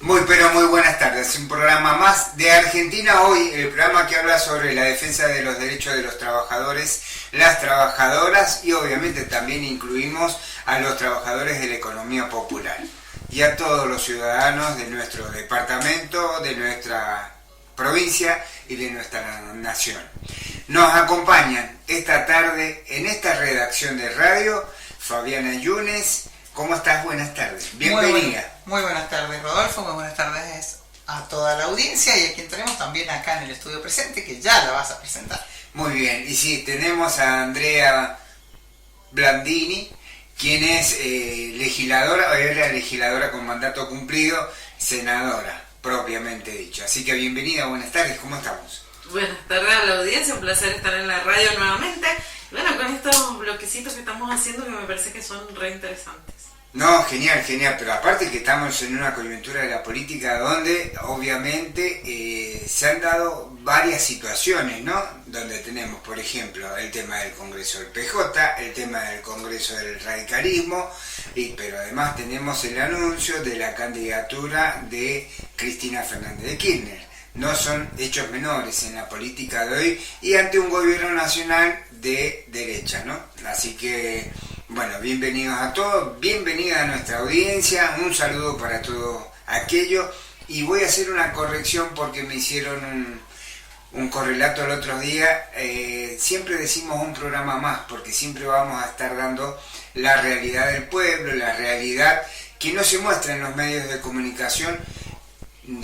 Muy pero muy buenas tardes, un programa más de Argentina Hoy, el programa que habla sobre la defensa de los derechos de los trabajadores, las trabajadoras y obviamente también incluimos a los trabajadores de la economía popular y a todos los ciudadanos de nuestro departamento, de nuestra provincia y de nuestra nación. Nos acompañan esta tarde en esta redacción de radio Fabiana Yunes. ¿Cómo estás? Buenas tardes. Bienvenida. Muy buenas tardes, Rodolfo. Muy buenas tardes a toda la audiencia y a quien tenemos también acá en el estudio presente, que ya la vas a presentar. Muy bien. Y sí, tenemos a Andrea Blandini, quien es legisladora, era legisladora con mandato cumplido, senadora, propiamente dicho. Así que bienvenida, buenas tardes. ¿Cómo estamos? Buenas tardes a la audiencia, un placer estar en la radio nuevamente. Bueno, con estos bloquecitos que estamos haciendo que me parece que son re interesantes. No, genial, genial, pero aparte que estamos en una coyuntura de la política donde obviamente se han dado varias situaciones, ¿no? Donde tenemos, por ejemplo, el tema del Congreso del PJ, el tema del Congreso del Radicalismo, pero además tenemos el anuncio de la candidatura de Cristina Fernández de Kirchner. No son hechos menores en la política de hoy y ante un gobierno nacional de derecha, ¿no? Así que, bueno, bienvenidos a todos, bienvenida a nuestra audiencia, un saludo para todo aquello y voy a hacer una corrección porque me hicieron un correlato el otro día. Siempre decimos un programa más porque siempre vamos a estar dando la realidad del pueblo, la realidad que no se muestra en los medios de comunicación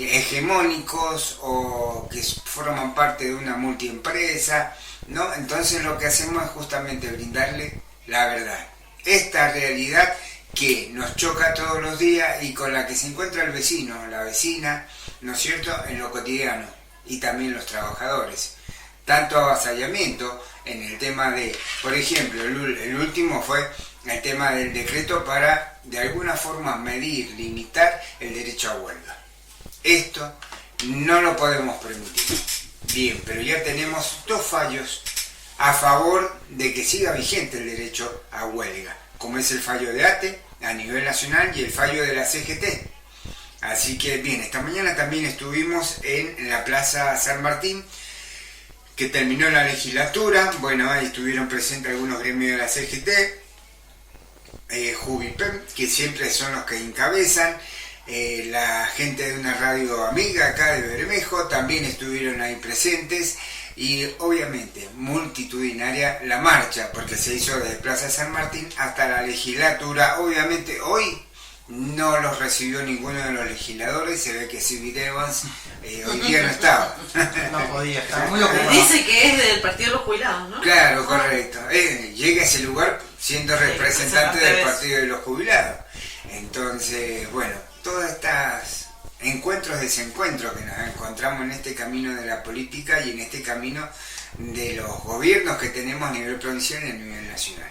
hegemónicos o que forman parte de una multiempresa, ¿no? Entonces lo que hacemos es justamente brindarle la verdad, esta realidad que nos choca todos los días y con la que se encuentra el vecino, la vecina, ¿no es cierto?, en lo cotidiano y también los trabajadores. Tanto avasallamiento en el tema de, por ejemplo, el último fue el tema del decreto para de alguna forma medir, limitar el derecho a huelga. Esto no lo podemos permitir. Bien, pero ya tenemos dos fallos a favor de que siga vigente el derecho a huelga, como es el fallo de ATE a nivel nacional y el fallo de la CGT. Así que bien, esta mañana también estuvimos en la Plaza San Martín, que terminó la legislatura. Bueno, ahí estuvieron presentes algunos gremios de la CGT, Jubipem, que siempre son los que encabezan, la gente de una radio amiga acá de Bermejo también estuvieron ahí presentes y obviamente multitudinaria la marcha porque se hizo desde Plaza San Martín hasta la legislatura. Obviamente hoy no los recibió ninguno de los legisladores, se ve que Civil Evans hoy día no estaba. No podía, estaba muy ocupado. Dice que es del Partido de los Jubilados, ¿no? Claro, correcto. Llega a ese lugar siendo representante del Partido de los Jubilados. Entonces, bueno, todas estas encuentros, desencuentros que nos encontramos en este camino de la política y en este camino de los gobiernos que tenemos a nivel provincial y a nivel nacional.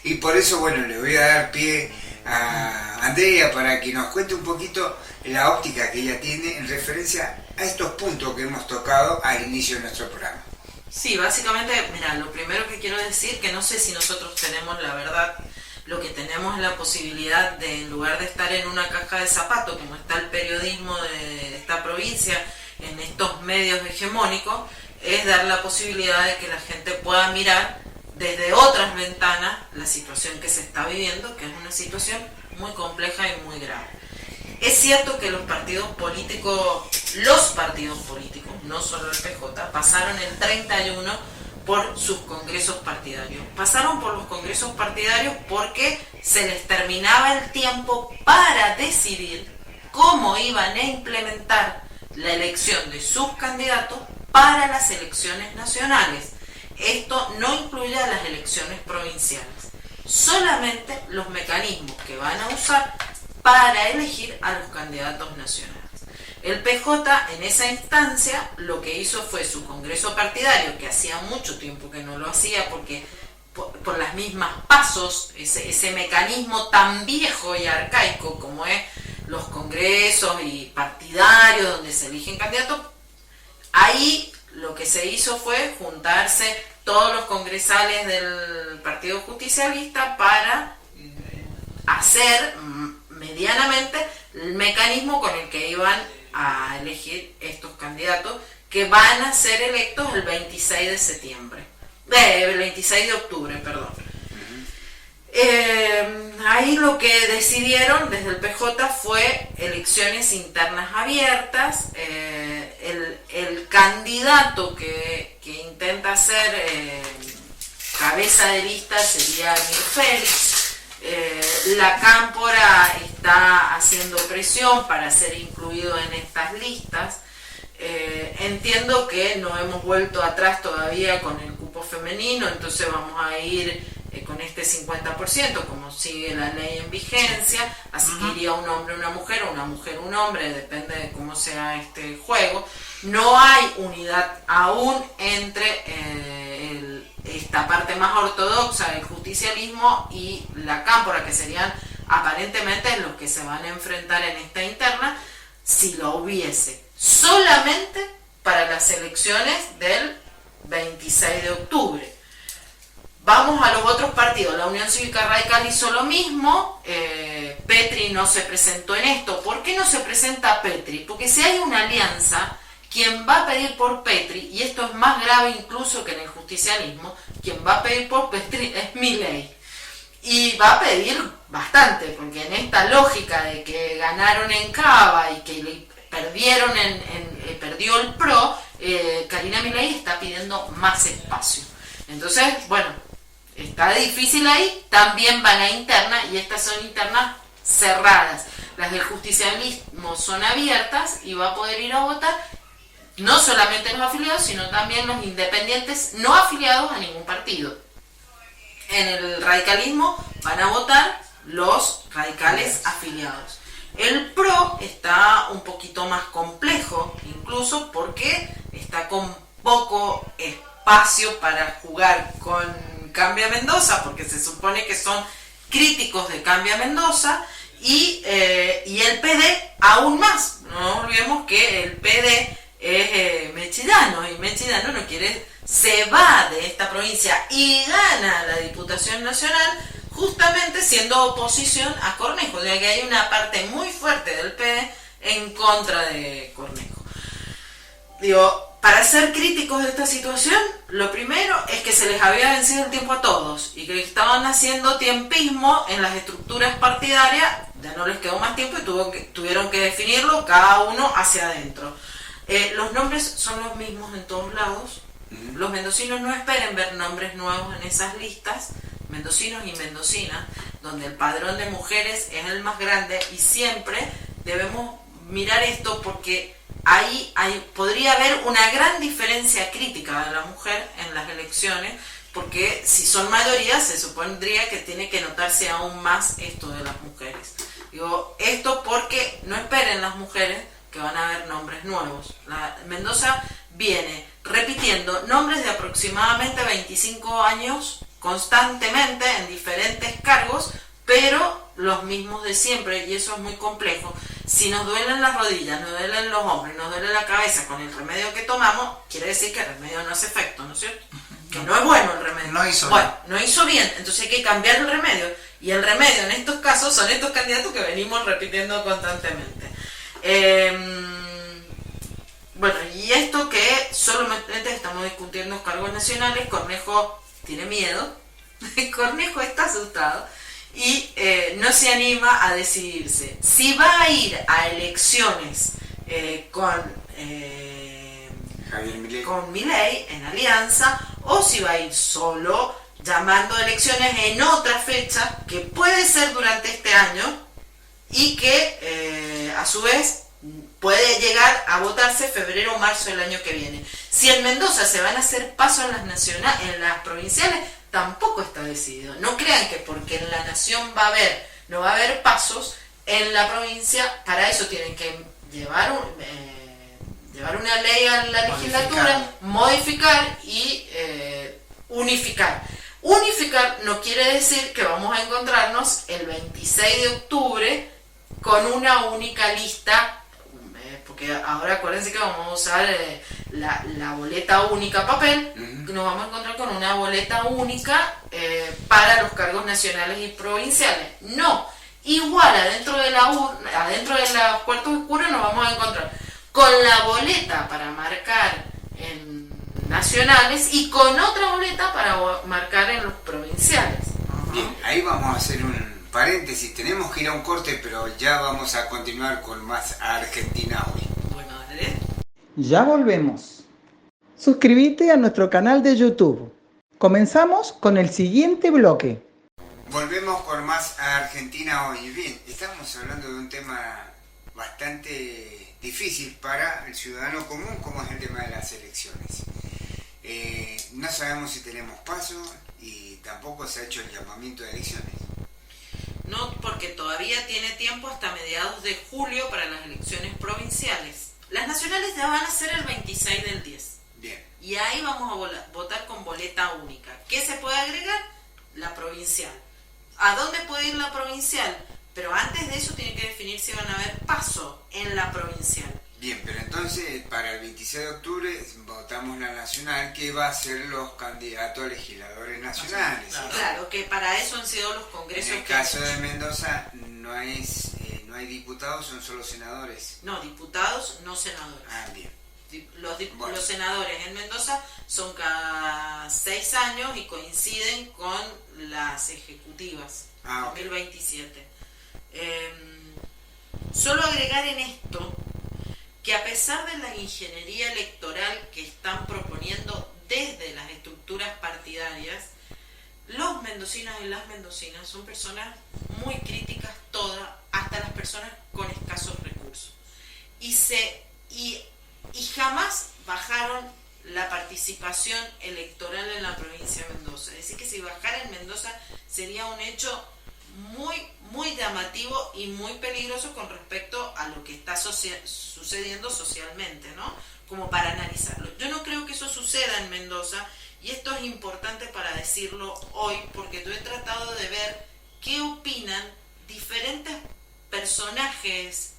Y por eso, bueno, le voy a dar pie a Andrea para que nos cuente un poquito la óptica que ella tiene en referencia a estos puntos que hemos tocado al inicio de nuestro programa. Sí, básicamente, mira, lo primero que quiero decir que no sé si nosotros tenemos la verdad. Lo que tenemos es la posibilidad de, en lugar de estar en una caja de zapatos, como está el periodismo de esta provincia, en estos medios hegemónicos, es dar la posibilidad de que la gente pueda mirar desde otras ventanas la situación que se está viviendo, que es una situación muy compleja y muy grave. Es cierto que los partidos políticos, no solo el PJ, pasaron el 31 por sus congresos partidarios. Pasaron por los congresos partidarios porque se les terminaba el tiempo para decidir cómo iban a implementar la elección de sus candidatos para las elecciones nacionales. Esto no incluye a las elecciones provinciales, solamente los mecanismos que van a usar para elegir a los candidatos nacionales. El PJ en esa instancia lo que hizo fue su congreso partidario, que hacía mucho tiempo que no lo hacía porque por las mismas pasos, ese mecanismo tan viejo y arcaico como es los congresos y partidarios donde se eligen candidatos, ahí lo que se hizo fue juntarse todos los congresales del Partido Justicialista para hacer medianamente el mecanismo con el que iban a elegir estos candidatos que van a ser electos el 26 de septiembre. El 26 de octubre, perdón. Ahí lo que decidieron desde el PJ fue elecciones internas abiertas. El candidato que intenta ser cabeza de lista sería Mir Félix. La Cámpora está haciendo presión para ser incluido en estas listas. Entiendo que no hemos vuelto atrás todavía con el cupo femenino, entonces vamos a ir con este 50%, como sigue la ley en vigencia, así que iría un hombre, una mujer, o una mujer, un hombre, depende de cómo sea este juego. No hay unidad aún entre esta parte más ortodoxa del justicialismo y la Cámpora, que serían aparentemente los que se van a enfrentar en esta interna, si lo hubiese, solamente para las elecciones del 26 de octubre. Vamos a los otros partidos. La Unión Cívica Radical hizo lo mismo. Petri no se presentó en esto. ¿Por qué no se presenta Petri? Porque si hay una alianza, quien va a pedir por Petri, y esto es más grave incluso que en el justicialismo, quien va a pedir por Petri es Milei. Y va a pedir bastante, porque en esta lógica de que ganaron en Cava y que perdieron perdió el PRO, Karina Milei está pidiendo más espacio. Entonces, bueno, está difícil ahí. También van a interna, y estas son internas cerradas. Las del justicialismo son abiertas y va a poder ir a votar no solamente los afiliados, sino también los independientes no afiliados a ningún partido. En el radicalismo van a votar los radicales afiliados. El PRO está un poquito más complejo, incluso porque está con poco espacio para jugar con Cambia Mendoza, porque se supone que son críticos de Cambia Mendoza, y el PD aún más. No olvidemos que el PD es mechidano, y mechidano no quiere, se va de esta provincia y gana la Diputación Nacional justamente siendo oposición a Cornejo. O sea que hay una parte muy fuerte del PD en contra de Cornejo. Digo, para ser críticos de esta situación, lo primero es que se les había vencido el tiempo a todos y que estaban haciendo tiempismo en las estructuras partidarias. Ya no les quedó más tiempo y tuvieron que definirlo cada uno hacia adentro. Los nombres son los mismos en todos lados. Los mendocinos no esperen ver nombres nuevos en esas listas, mendocinos y mendocinas, donde el padrón de mujeres es el más grande, y siempre debemos mirar esto porque ahí podría haber una gran diferencia crítica de la mujer en las elecciones, porque si son mayorías se supondría que tiene que notarse aún más esto de las mujeres. Digo esto porque no esperen las mujeres que van a haber nombres nuevos. Mendoza viene repitiendo nombres de aproximadamente 25 años constantemente en diferentes cargos, pero los mismos de siempre, y eso es muy complejo. Si nos duelen las rodillas, nos duelen los hombros, nos duele la cabeza con el remedio que tomamos, quiere decir que el remedio no hace efecto, ¿no es cierto? Que no es bueno el remedio. No hizo bien. No hizo bien, entonces hay que cambiar el remedio. Y el remedio en estos casos son estos candidatos que venimos repitiendo constantemente. Bueno, y esto que solamente estamos discutiendo cargos nacionales. Cornejo tiene miedo, Cornejo está asustado y no se anima a decidirse si va a ir a elecciones con Milei en alianza, o si va a ir solo llamando a elecciones en otra fecha que puede ser durante este año y que a su vez puede llegar a votarse febrero o marzo del año que viene. Si en Mendoza se van a hacer pasos en las provinciales, tampoco está decidido. No crean que porque en la nación no va a haber pasos, en la provincia, para eso tienen que llevar una ley a la legislatura, modificar y unificar. Unificar no quiere decir que vamos a encontrarnos el 26 de octubre con una única lista, porque ahora acuérdense que vamos a usar la boleta única papel. Nos vamos a encontrar con una boleta única para los cargos nacionales y provinciales. No, igual adentro de la urna, adentro de los cuartos oscuros nos vamos a encontrar con la boleta para marcar en nacionales y con otra boleta para marcar en los provinciales. Bien, ahí vamos a hacer un paréntesis, tenemos que ir a un corte, pero ya vamos a continuar con más Argentina hoy. Bueno, dale. Ya volvemos. Suscríbete a nuestro canal de YouTube. Comenzamos con el siguiente bloque. Volvemos con más Argentina hoy. Bien, estamos hablando de un tema bastante difícil para el ciudadano común, como es el tema de las elecciones. No sabemos si tenemos paso y tampoco se ha hecho el llamamiento de elecciones. No, porque todavía tiene tiempo hasta mediados de julio para las elecciones provinciales. Las nacionales ya van a ser el 26 del 10. Bien. Y ahí vamos a votar con boleta única. ¿Qué se puede agregar? La provincial. ¿A dónde puede ir la provincial? Pero antes de eso tiene que definir si van a haber paso en la provincial. Bien, pero entonces para el 26 de octubre votamos la nacional, que va a ser los candidatos a legisladores nacionales. Claro, que para eso han sido los congresos. En el caso de Mendoza no hay diputados, son solo senadores. No, diputados, no senadores. Ah, bien. Los senadores en Mendoza son cada 6 años y coinciden con las ejecutivas. 2027. Solo agregar en esto que a pesar de la ingeniería electoral que están proponiendo desde las estructuras partidarias, los mendocinos y las mendocinas son personas muy críticas todas, hasta las personas con escasos recursos. Y jamás bajaron la participación electoral en la provincia de Mendoza. Es decir, que si bajara en Mendoza sería un hecho muy llamativo y muy peligroso con respecto a lo que está sucediendo socialmente, ¿no? Como para analizarlo. Yo no creo que eso suceda en Mendoza, y esto es importante para decirlo hoy, porque yo he tratado de ver qué opinan diferentes personajes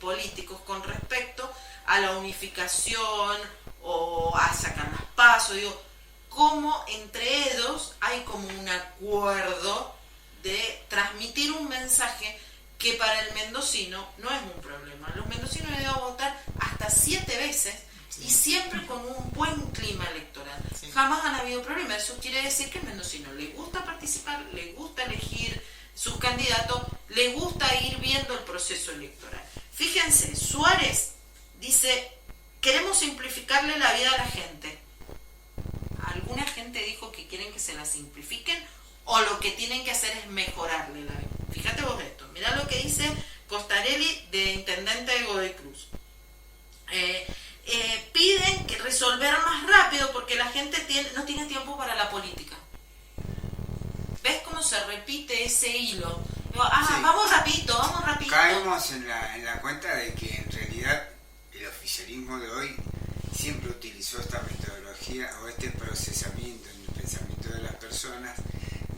políticos con respecto a la unificación o a sacar las pasos. Digo, cómo entre ellos hay como un acuerdo de transmitir un mensaje que para el mendocino no es un problema. Los mendocinos han ido a votar hasta 7 veces y siempre con un buen clima electoral. Sí. Jamás han habido problemas. Eso quiere decir que al mendocino le gusta participar, le gusta elegir sus candidatos, le gusta ir viendo el proceso electoral. Fíjense, Suárez dice, queremos simplificarle la vida a la gente. Alguna gente dijo que quieren que se la simplifiquen, o lo que tienen que hacer es mejorarle la vida. Fíjate vos esto, mirá lo que dice Costarelli, de intendente de Godoy Cruz. Piden que resolver más rápido porque la gente no tiene tiempo para la política. ¿Ves cómo se repite ese hilo? Digo, sí. Vamos rapidito. Caemos en la cuenta de que en realidad el oficialismo de hoy siempre utilizó esta metodología o este procesamiento en el pensamiento de las personas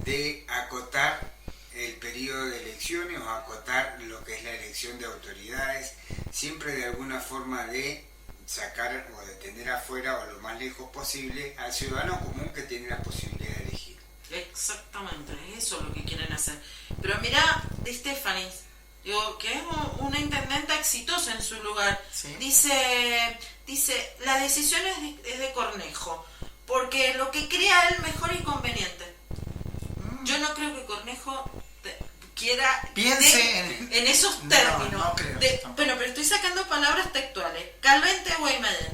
de acotar el periodo de elecciones o acotar lo que es la elección de autoridades, siempre de alguna forma de sacar o de tener afuera o lo más lejos posible al ciudadano común que tiene la posibilidad de elegir. Exactamente, es eso lo que quieren hacer. Pero mirá de Stefanis, digo, que es una intendenta exitosa en su lugar. ¿Sí? Dice, la decisión es de Cornejo, porque lo que crea él mejor y conveniente. Yo no creo que Cornejo piense en esos términos. No creo. Bueno, pero estoy sacando palabras textuales. Calvente Guaymallén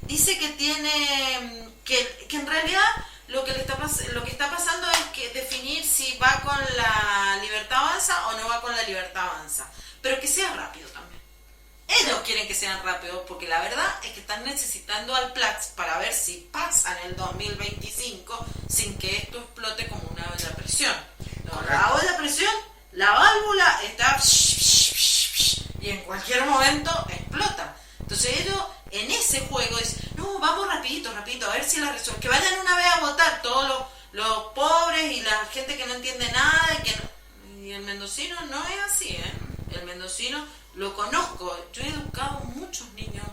dice que tiene que en realidad lo que está pasando es que definir si va con la Libertad Avanza o no va con la Libertad Avanza, pero que sea rápido también. Ellos quieren que sean rápidos porque la verdad es que están necesitando al Plax para ver si pasan el 2025 sin que esto explote como una olla a presión. No, la olla a presión, la válvula está y en cualquier momento explota. Entonces ellos en ese juego dicen, no, vamos rapidito, a ver si la resuelven. Que vayan una vez a votar todos los pobres y la gente que no entiende nada y el mendocino no es así, ¿eh? El mendocino lo conozco, yo he educado muchos niños,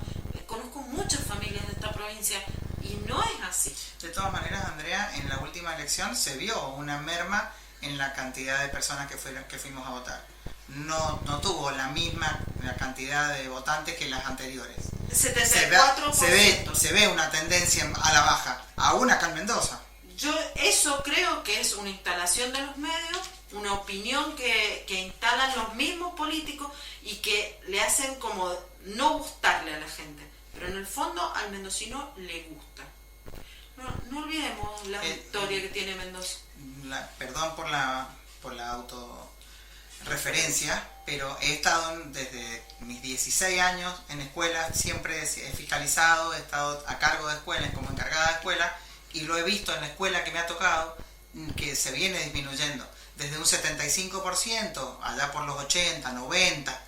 conozco muchas familias de esta provincia y no es así. De todas maneras, Andrea, en la última elección se vio una merma en la cantidad de personas que fuimos a votar. No tuvo la misma cantidad de votantes que las anteriores. 74%. Se ve una tendencia a la baja, aún acá en Mendoza. Yo eso creo que es una instalación de los medios, una opinión que instalan los mismos políticos y que le hacen como no gustarle a la gente. Pero en el fondo al mendocino le gusta. No olvidemos la historia que tiene Mendoza. Perdón por la autorreferencia, pero he estado desde mis 16 años en escuelas, siempre he fiscalizado, he estado a cargo de escuelas como encargada de escuela, y lo he visto en la escuela que me ha tocado, que se viene disminuyendo. Desde un 75%, allá por los 80, 90,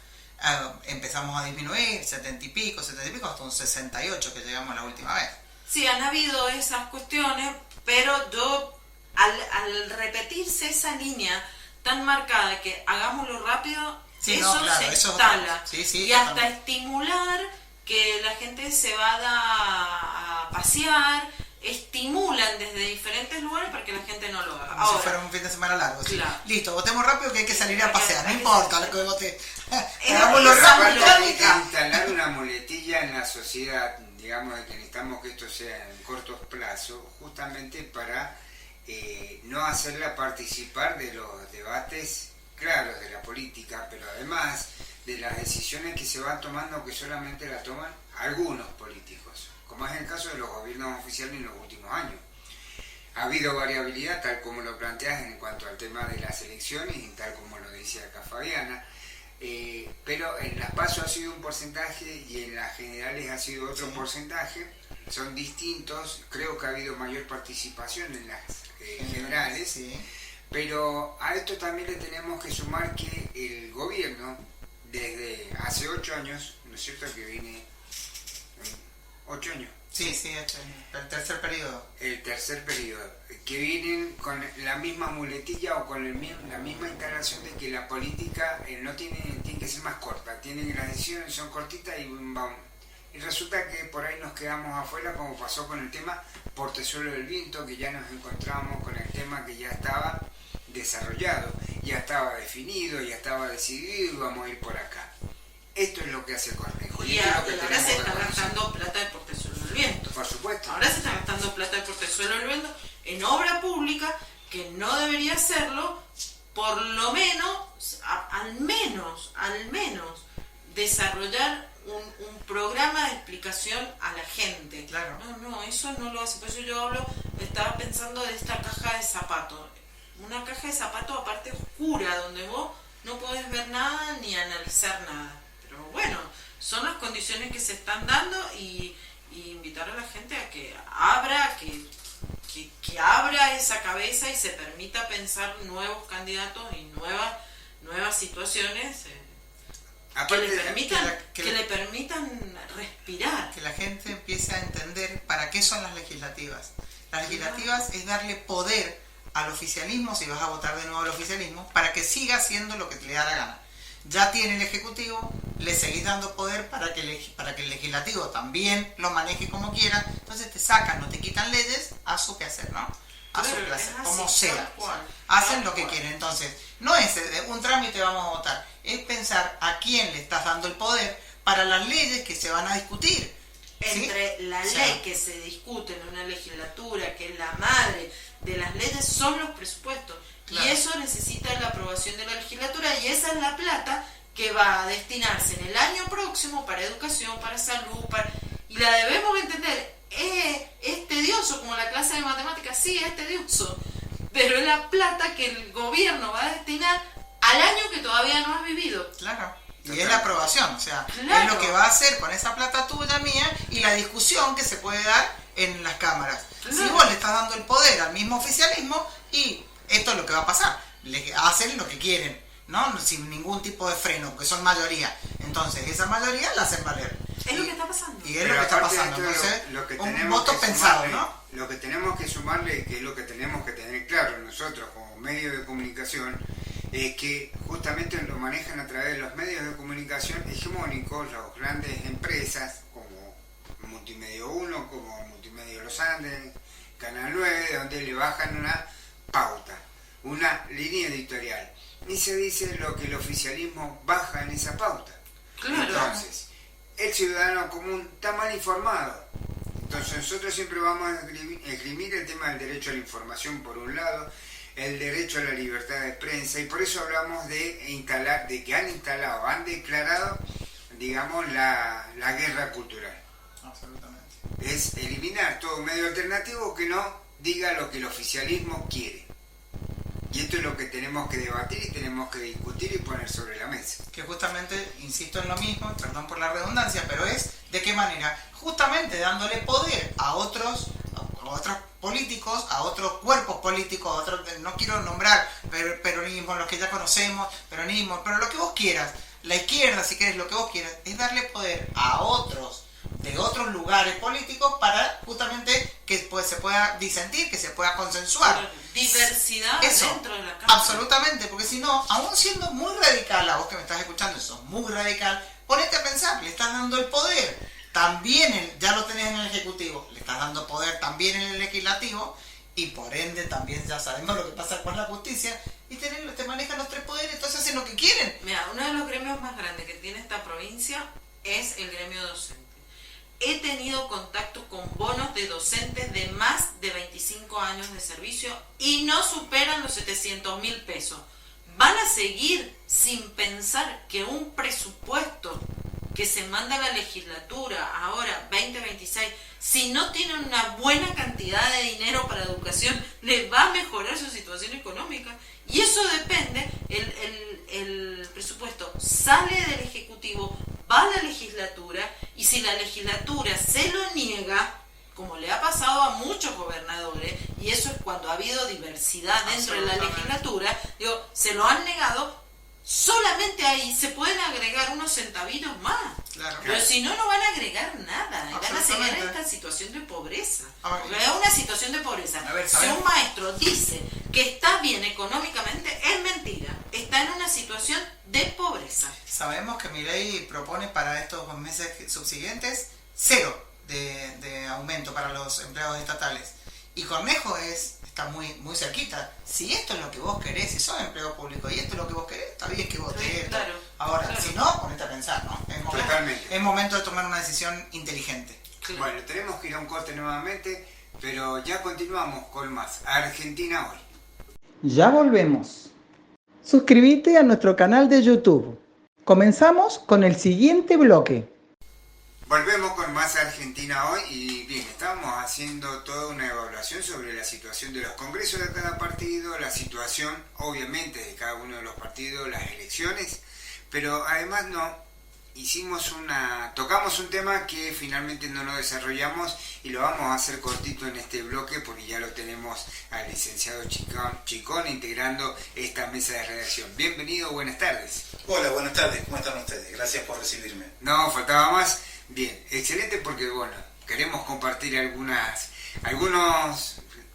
empezamos a disminuir, 70 y pico, hasta un 68 que llegamos la última vez. Sí, han habido esas cuestiones, pero yo, al repetirse esa línea tan marcada de que hagámoslo rápido, sí, eso se instala. Sí, y hasta estimular que la gente se vaya a pasear, estimulan desde diferentes lugares para que la gente no lo haga. Como si fuera un fin de semana largo. Claro. Sí. Listo, votemos rápido que hay que salir a pasear, no importa lo que vote. Hagámoslo rápido. Hay que instalar una muletilla en la sociedad, digamos, de que necesitamos que esto sea en cortos plazos, justamente para no hacerla participar de los debates claros de la política, pero además de las decisiones que se van tomando, que solamente la toman algunos políticos, como es el caso de los gobiernos oficiales en los últimos años. Ha habido variabilidad, tal como lo planteas, en cuanto al tema de las elecciones, y tal como lo decía acá Fabiana, pero en las PASO ha sido un porcentaje y en las generales ha sido otro porcentaje, son distintos. Creo que ha habido mayor participación en las generales, sí. Pero a esto también le tenemos que sumar que el gobierno, desde hace 8 años, ¿no es cierto?, que viene 8 años. Sí, el tercer periodo. El tercer periodo, que vienen con la misma muletilla o con la misma instalación de que la política no tiene que ser más corta, las decisiones son cortitas y vamos. Y resulta que por ahí nos quedamos afuera, como pasó con el tema Portezuelo del Viento, que ya nos encontramos con el tema que ya estaba desarrollado, ya estaba definido, ya estaba decidido y vamos a ir por acá. Esto es lo que hace Cornejo. Y ahora se está gastando plata de Portezuelo del Viento. Por supuesto. Ahora se está gastando plata de Portezuelo del Viento en obra pública que no debería hacerlo, por lo menos, al menos, desarrollar un programa de explicación a la gente. Claro. No, eso no lo hace. Por eso yo estaba pensando de esta caja de zapatos. Una caja de zapatos aparte oscura, donde vos no podés ver nada ni analizar nada. Pero bueno, son las condiciones que se están dando y invitar a la gente a que abra, que abra esa cabeza y se permita pensar nuevos candidatos y nuevas situaciones que le permitan respirar. Que la gente empiece a entender para qué son las legislativas. Las legislativas es darle poder al oficialismo, si vas a votar de nuevo al oficialismo, para que siga haciendo lo que le da la gana. Ya tiene el Ejecutivo, le seguís dando poder para que el Legislativo también lo maneje como quiera, entonces te sacan, no te quitan leyes, haz su quehacer, ¿no? Haz su placer, como sea. Hacen lo que quieren, entonces, no es un trámite vamos a votar, es pensar a quién le estás dando el poder para las leyes que se van a discutir. Entre la ley que se discute en una legislatura, que es la madre de las leyes, son los presupuestos. Claro. Y eso necesita la aprobación de la legislatura y esa es la plata que va a destinarse en el año próximo para educación, para salud, y la debemos entender. Es tedioso, como la clase de matemáticas, sí, es tedioso, pero es la plata que el gobierno va a destinar al año que todavía no has vivido. Claro. Y es la aprobación, o sea, claro, es lo que va a hacer con esa plata tuya, mía, y la discusión que se puede dar en las cámaras. Claro. Si vos le estás dando el poder al mismo oficialismo, y esto es lo que va a pasar, le hacen lo que quieren, ¿no? Sin ningún tipo de freno, porque son mayoría. Entonces, esa mayoría la hacen valer. Es lo que está pasando. Y es lo que está pasando. Entonces, un voto pensado, ¿no? Lo que tenemos que sumarle, que es lo que tenemos que tener claro nosotros como medios de comunicación, es que justamente lo manejan a través de los medios de comunicación hegemónicos, las grandes empresas como Multimedio 1, como Multimedio Los Andes, Canal 9, donde le bajan una pauta. una línea editorial. Y se dice lo que el oficialismo baja en esa pauta. Claro. Entonces, el ciudadano común está mal informado. Entonces nosotros siempre vamos a esgrimir el tema del derecho a la información por un lado, el derecho a la libertad de prensa, y por eso hablamos de que han declarado, digamos, la guerra cultural. Absolutamente. Es eliminar todo medio alternativo que no diga lo que el oficialismo quiere. Y esto es lo que tenemos que debatir y tenemos que discutir y poner sobre la mesa. Que justamente, insisto en lo mismo, perdón por la redundancia, pero es de qué manera, justamente dándole poder a otros políticos, a otros cuerpos políticos, a otros, no quiero nombrar peronismo, los que ya conocemos, peronismo, pero lo que vos quieras, la izquierda, si querés, lo que vos quieras, es darle poder a otros de otros lugares políticos para justamente que se pueda disentir, que se pueda consensuar. Diversidad Eso, dentro de la Cámara. Absolutamente, porque si no, aún siendo muy radical, a vos que me estás escuchando, sos muy radical, ponete a pensar, le estás dando el poder, también ya lo tenés en el Ejecutivo, le estás dando poder también en el Legislativo, y por ende también ya sabemos lo que pasa con la justicia, y te manejan los tres poderes, entonces hacen lo que quieren. Mira, uno de los gremios más grandes que tiene esta provincia es el gremio docente. He tenido contacto con bonos de docentes de más de 25 años de servicio y no superan los 700.000 pesos. ¿Van a seguir sin pensar que un presupuesto que se manda a la legislatura ahora, 2026, si no tiene una buena cantidad de dinero para educación, le va a mejorar su situación económica? Y eso depende, el presupuesto sale del Ejecutivo, va a la legislatura, y si la legislatura se lo niega, como le ha pasado a muchos gobernadores, y eso es cuando ha habido diversidad dentro de la legislatura, se lo han negado, solamente ahí se pueden agregar unos centavitos más. Claro. Pero si no, no van a agregar nada, van a seguir en esta situación de pobreza. Porque es una situación de pobreza. Si un maestro dice que está bien económicamente, es mentira. Está en una situación de pobreza. Sabemos que Milei propone para estos meses subsiguientes 0 de aumento para los empleados estatales. Y Cornejo está muy cerquita. Si esto es lo que vos querés, si sos empleado público y esto es lo que vos querés, está bien que votes esto. Claro, ahora, claro. Si no, ponete a pensar, ¿no? Es momento de tomar una decisión inteligente. Claro. Bueno, tenemos que ir a un corte nuevamente, pero ya continuamos con más Argentina Hoy. Ya volvemos. Suscríbete a nuestro canal de YouTube. Comenzamos con el siguiente bloque. Volvemos con más Argentina Hoy y bien, estamos haciendo toda una evaluación sobre la situación de los congresos de cada partido, la situación obviamente de cada uno de los partidos, las elecciones, pero además tocamos un tema que finalmente no lo desarrollamos y lo vamos a hacer cortito en este bloque porque ya lo tenemos al licenciado Chicón integrando esta mesa de redacción. Bienvenido, buenas tardes. Hola, buenas tardes, ¿cómo están ustedes? Gracias por recibirme. No, faltaba más. Bien, excelente porque bueno, queremos compartir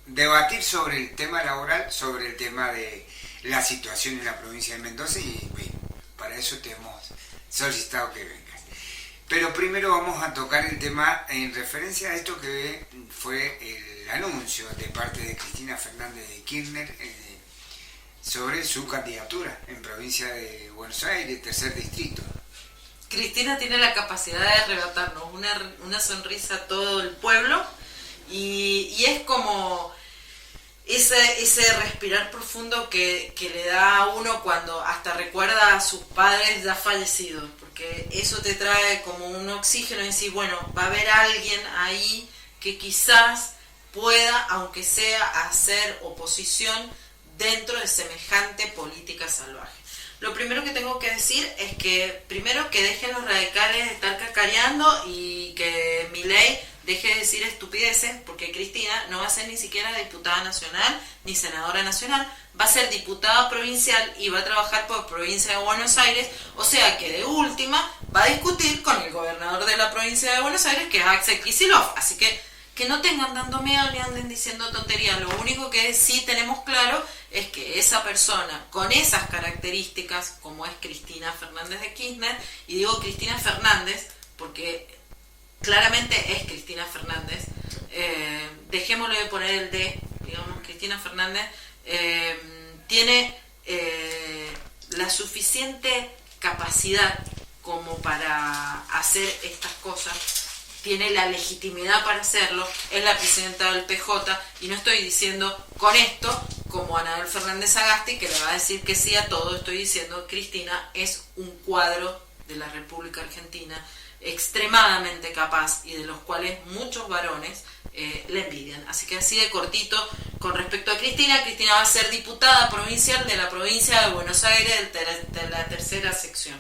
debatir sobre el tema laboral, sobre el tema de la situación en la provincia de Mendoza y bien, para eso te hemos solicitado que vengas. Pero primero vamos a tocar el tema en referencia a esto que fue el anuncio de parte de Cristina Fernández de Kirchner sobre su candidatura en provincia de Buenos Aires, tercer distrito. Cristina tiene la capacidad de arrebatarnos una sonrisa a todo el pueblo y es como ese respirar profundo que le da a uno cuando hasta recuerda a sus padres ya fallecidos, porque eso te trae como un oxígeno y decir, bueno, va a haber alguien ahí que quizás pueda, aunque sea, hacer oposición dentro de semejante política salvaje. Lo primero que tengo que decir es que primero que dejen los radicales de estar cacareando y que Milei deje de decir estupideces, porque Cristina no va a ser ni siquiera diputada nacional ni senadora nacional, va a ser diputada provincial y va a trabajar por provincia de Buenos Aires, o sea que de última va a discutir con el gobernador de la provincia de Buenos Aires, que es Axel Kicillof, así que no tengan dando miedo ni anden diciendo tonterías. Lo único que sí tenemos claro es que esa persona con esas características, como es Cristina Fernández de Kirchner, y digo Cristina Fernández porque claramente es Cristina Fernández, dejémosle de poner el D, digamos Cristina Fernández, tiene la suficiente capacidad como para hacer estas cosas, tiene la legitimidad para hacerlo, es la presidenta del PJ, y no estoy diciendo con esto, como Anabel Fernández Sagasti, que le va a decir que sí a todo, estoy diciendo Cristina es un cuadro de la República Argentina extremadamente capaz y de los cuales muchos varones le envidian. Así que así de cortito con respecto a Cristina. Cristina va a ser diputada provincial de la provincia de Buenos Aires de la tercera sección.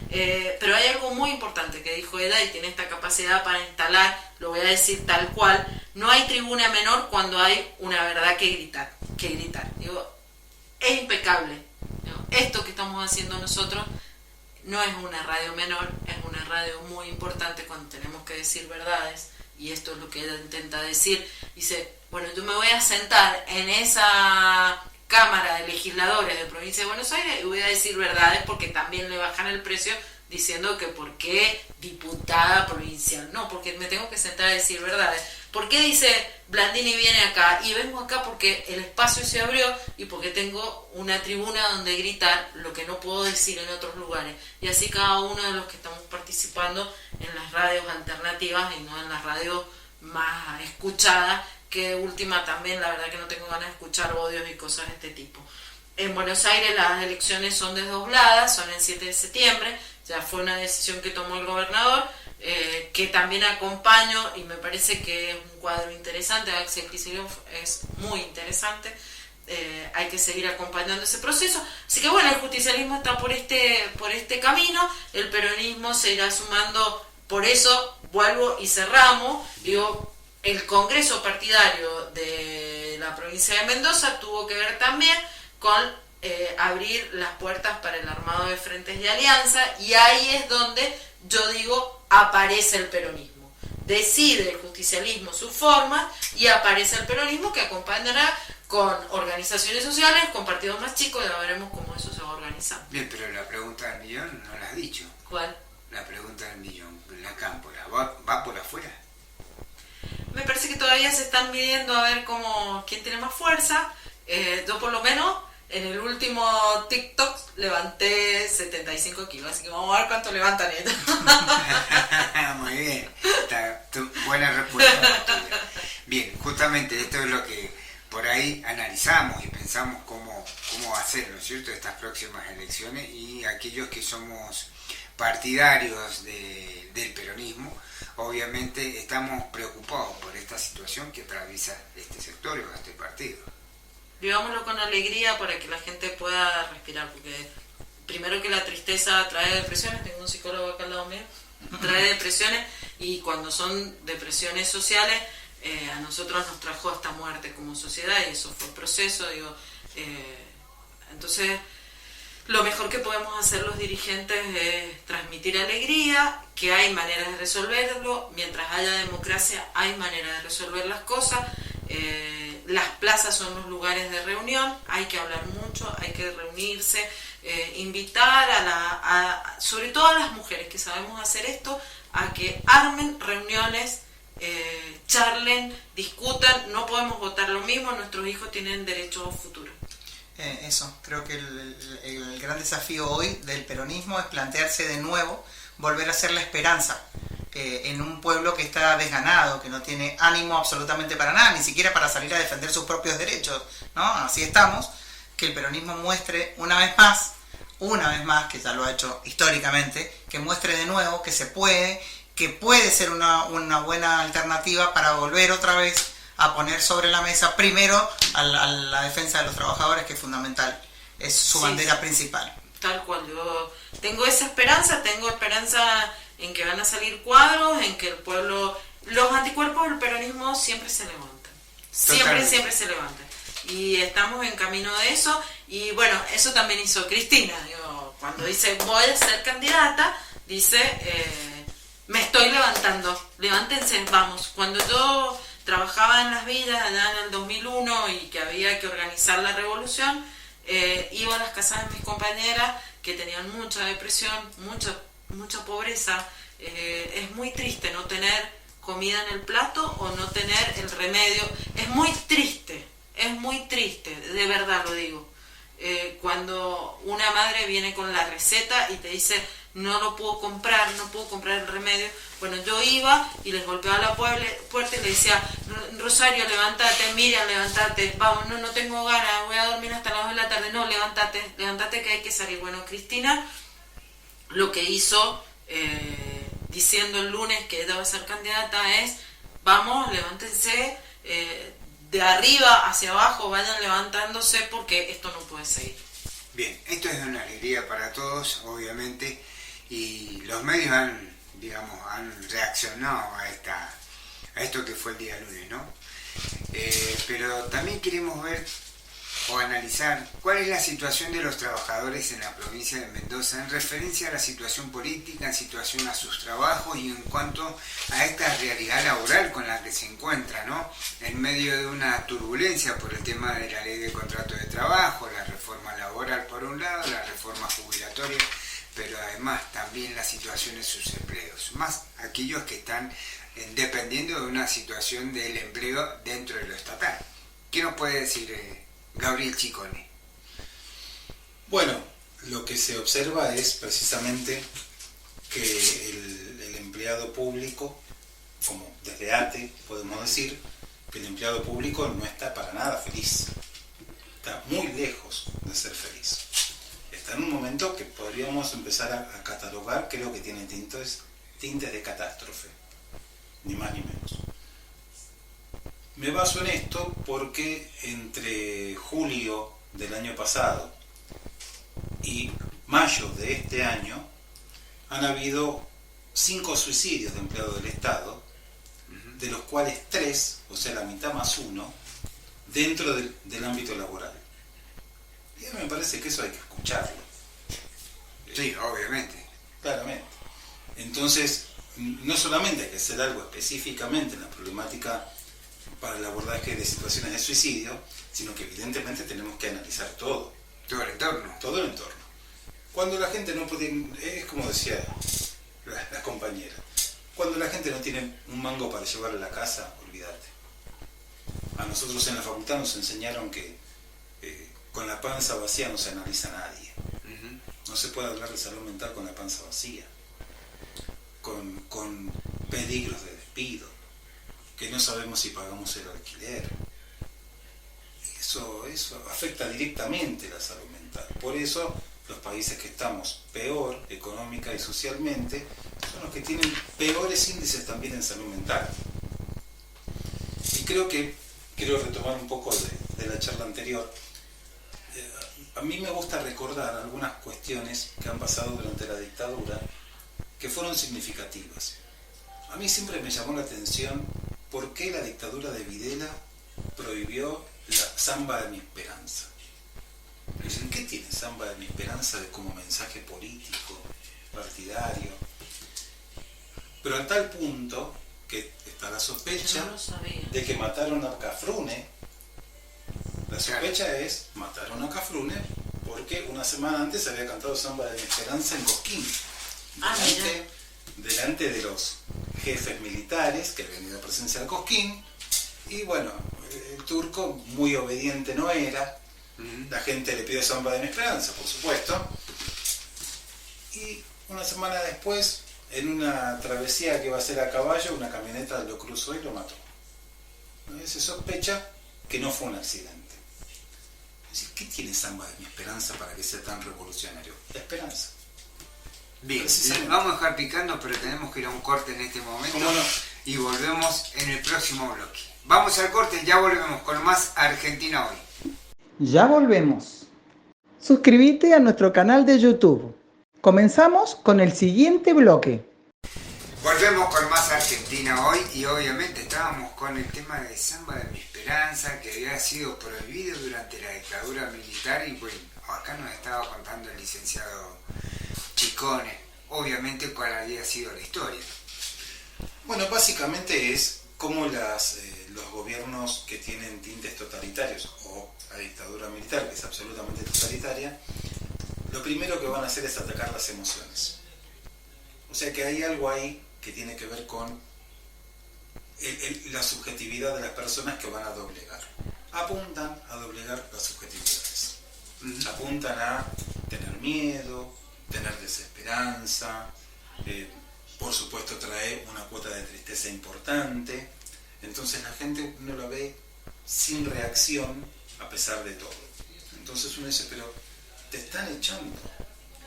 Pero hay algo muy importante que dijo Eda y tiene esta capacidad para instalar, lo voy a decir tal cual: no hay tribuna menor cuando hay una verdad que gritar. Digo, es impecable. Digo, esto que estamos haciendo nosotros no es una radio menor, es una radio muy importante cuando tenemos que decir verdades, y esto es lo que ella intenta decir. Dice, bueno, yo me voy a sentar en esa Cámara de Legisladores de Provincia de Buenos Aires y voy a decir verdades, porque también le bajan el precio diciendo que por qué diputada provincial. No, porque me tengo que sentar a decir verdades. ¿Por qué dice Blandini viene acá? Y vengo acá porque el espacio se abrió y porque tengo una tribuna donde gritar lo que no puedo decir en otros lugares. Y así cada uno de los que estamos participando en las radios alternativas y no en las radios más escuchadas, que última también la verdad que no tengo ganas de escuchar odios y cosas de este tipo. En Buenos Aires las elecciones son desdobladas, son el 7 de septiembre, ya fue una decisión que tomó el gobernador, que también acompaño, y me parece que es un cuadro interesante. Axel Kicillof es muy interesante, hay que seguir acompañando ese proceso. Así que bueno, el justicialismo está por este camino, el peronismo se irá sumando. Por eso vuelvo y cerramos, digo, el Congreso partidario de la provincia de Mendoza tuvo que ver también con abrir las puertas para el armado de frentes de alianza, y ahí es donde yo digo aparece el peronismo. Decide el justicialismo su forma y aparece el peronismo, que acompañará con organizaciones sociales, con partidos más chicos, ya veremos cómo eso se va a organizar. Bien, pero la pregunta del millón no la has dicho. ¿Cuál? La pregunta del millón, la cámpora, ¿va por afuera? Me parece que todavía se están midiendo a ver quién tiene más fuerza. Yo por lo menos en el último TikTok levanté 75 kilos, así que vamos a ver cuánto levantan ellos. Muy bien, buena respuesta. Bien, justamente esto es lo que por ahí analizamos y pensamos cómo hacer, ¿no es cierto?, estas próximas elecciones, y aquellos que somos partidarios del peronismo, obviamente estamos preocupados por esta situación que atraviesa este sector o este partido. Vivámoslo con alegría para que la gente pueda respirar, porque primero que la tristeza trae depresiones, tengo un psicólogo acá al lado mío, trae depresiones, y cuando son depresiones sociales, a nosotros nos trajo esta muerte como sociedad, y eso fue el proceso, entonces lo mejor que podemos hacer los dirigentes es transmitir alegría, que hay maneras de resolverlo, mientras haya democracia hay maneras de resolver las cosas. Las plazas son los lugares de reunión, hay que hablar mucho, hay que reunirse, invitar sobre todo a las mujeres que sabemos hacer esto, a que armen reuniones, charlen, discutan. No podemos votar lo mismo, nuestros hijos tienen derecho a un futuro. Eso, creo que el gran desafío hoy del peronismo es plantearse de nuevo, volver a ser la esperanza en un pueblo que está desganado, que no tiene ánimo absolutamente para nada, ni siquiera para salir a defender sus propios derechos, ¿no? Así estamos, que el peronismo muestre una vez más, que ya lo ha hecho históricamente, que muestre de nuevo que se puede, que puede ser una buena alternativa para volver otra vez a poner sobre la mesa primero a la defensa de los trabajadores, que es fundamental, es su bandera principal. Tal cual, yo tengo esa esperanza, en que van a salir cuadros, en que el pueblo, los anticuerpos del peronismo siempre se levantan, siempre se levantan, y estamos en camino de eso. Y bueno, eso también hizo Cristina, cuando dice voy a ser candidata, dice me estoy levantando, levántense, vamos. Cuando yo trabajaba en Las Villas allá en el 2001 y que había que organizar la revolución, iba a las casas de mis compañeras que tenían mucha depresión, mucha pobreza. Es muy triste no tener comida en el plato o no tener el remedio. Es muy triste, de verdad lo digo. cuando una madre viene con la receta y te dice no lo puedo comprar, no puedo comprar el remedio. Bueno, yo iba y les golpeaba la puerta y le decía, Rosario, levántate, Miriam, levántate, vamos, no tengo ganas, voy a dormir hasta las 2 de la tarde, no, levántate que hay que salir. Bueno, Cristina lo que hizo, diciendo el lunes que ella va a ser candidata, es, vamos, levántense, de arriba hacia abajo, vayan levantándose porque esto no puede seguir. Bien, esto es una alegría para todos, obviamente, y los medios han reaccionado a esto que fue el día lunes, ¿no? Pero también queremos ver o analizar cuál es la situación de los trabajadores en la provincia de Mendoza en referencia a la situación política, en situación a sus trabajos y en cuanto a esta realidad laboral con la que se encuentra, ¿no? En medio de una turbulencia por el tema de la ley de contrato de trabajo, la reforma laboral por un lado, la reforma jubilatoria, pero además también la situación de sus empleos, más aquellos que están dependiendo de una situación del empleo dentro de lo estatal. ¿Qué nos puede decir Gabriel Chicone? Bueno, lo que se observa es precisamente que el empleado público, como desde ATE podemos decir, que el empleado público no está para nada feliz. Está muy lejos de ser feliz. Está en un momento que podríamos empezar a catalogar, creo que tiene tintes de catástrofe, ni más ni menos. Me baso en esto porque entre julio del año pasado y mayo de este año han habido 5 suicidios de empleados del Estado, de los cuales 3, o sea la mitad más 1, dentro del ámbito laboral. Y a mí me parece que eso hay que escucharlo. Sí, obviamente. Claramente. Entonces, no solamente hay que hacer algo específicamente en la problemática para el abordaje de situaciones de suicidio, sino que evidentemente tenemos que analizar todo. Todo el entorno. Todo el entorno. Cuando la gente no puede, es como decía la compañera, cuando la gente no tiene un mango para llevar a la casa, olvídate. A nosotros en la facultad nos enseñaron que con la panza vacía no se analiza a nadie. No se puede hablar de salud mental con la panza vacía, con peligros de despido, que no sabemos si pagamos el alquiler. Eso afecta directamente la salud mental. Por eso los países que estamos peor económica y socialmente son los que tienen peores índices también en salud mental. Y creo que quiero retomar un poco de la charla anterior. A mí me gusta recordar algunas cuestiones que han pasado durante la dictadura que fueron significativas. A mí siempre me llamó la atención por qué la dictadura de Videla prohibió la samba de mi esperanza. Dicen, ¿qué tiene samba de mi esperanza como mensaje político, partidario? Pero a tal punto que está la sospecha de que mataron a Cafrune. La sospecha es, mataron a Cafrune porque una semana antes había cantado samba de mi esperanza en Cosquín. Delante de los jefes militares que habían ido a presenciar Cosquín. Y bueno, el turco muy obediente no era. La gente le pide samba de mi esperanza, por supuesto. Y una semana después, en una travesía que iba a hacer a caballo, una camioneta lo cruzó y lo mató. Se sospecha que no fue un accidente. ¿Qué tiene samba de mi esperanza para que sea tan revolucionario? La esperanza. Bien, vamos a dejar picando, pero tenemos que ir a un corte en este momento. ¿Cómo no? Y volvemos en el próximo bloque. Vamos al corte, ya volvemos con más Argentina Hoy. Ya volvemos. Suscríbete a nuestro canal de YouTube. Comenzamos con el siguiente bloque. Volvemos con más Argentina Hoy y obviamente estábamos con el tema de samba de mi esperanza que había sido prohibido durante la dictadura militar y bueno, acá nos estaba contando el licenciado Chicone, obviamente cuál había sido la historia. Bueno, básicamente es cómo los gobiernos que tienen tintes totalitarios o la dictadura militar, que es absolutamente totalitaria, lo primero que van a hacer es atacar las emociones. O sea que hay algo ahí que tiene que ver con la subjetividad de las personas que van a doblegar. Apuntan a doblegar las subjetividades. alientan a tener miedo, tener desesperanza, por supuesto trae una cuota de tristeza importante. Entonces la gente no la ve sin reacción a pesar de todo. Entonces uno dice, pero te están echando.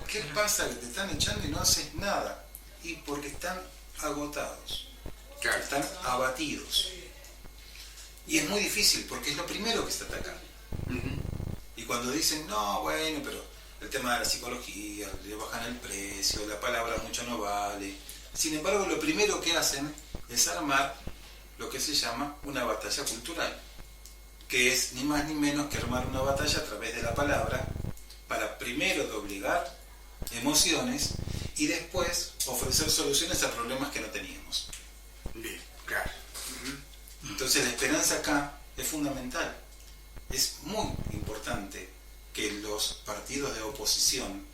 ¿Qué pasa que te están echando y no haces nada? Y porque están agotados, están abatidos. Y es muy difícil porque es lo primero que se ataca. Y cuando dicen, no, bueno, pero el tema de la psicología, le bajan el precio, la palabra mucho no vale. Sin embargo, lo primero que hacen es armar lo que se llama una batalla cultural, que es ni más ni menos que armar una batalla a través de la palabra para primero doblegar emociones y después ofrecer soluciones a problemas que no teníamos. Bien, claro. Entonces la esperanza acá es fundamental. Es muy importante que los partidos de oposición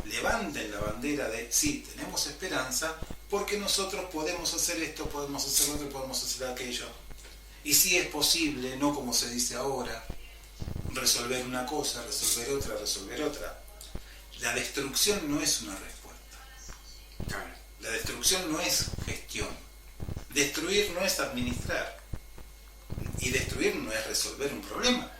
levanten la bandera de sí, tenemos esperanza porque nosotros podemos hacer esto, podemos hacer lo otro, podemos hacer aquello. Y sí es posible, no como se dice ahora, resolver una cosa, resolver otra, resolver otra. La destrucción no es una respuesta. La destrucción no es gestión. Destruir no es administrar. Y destruir no es resolver un problema.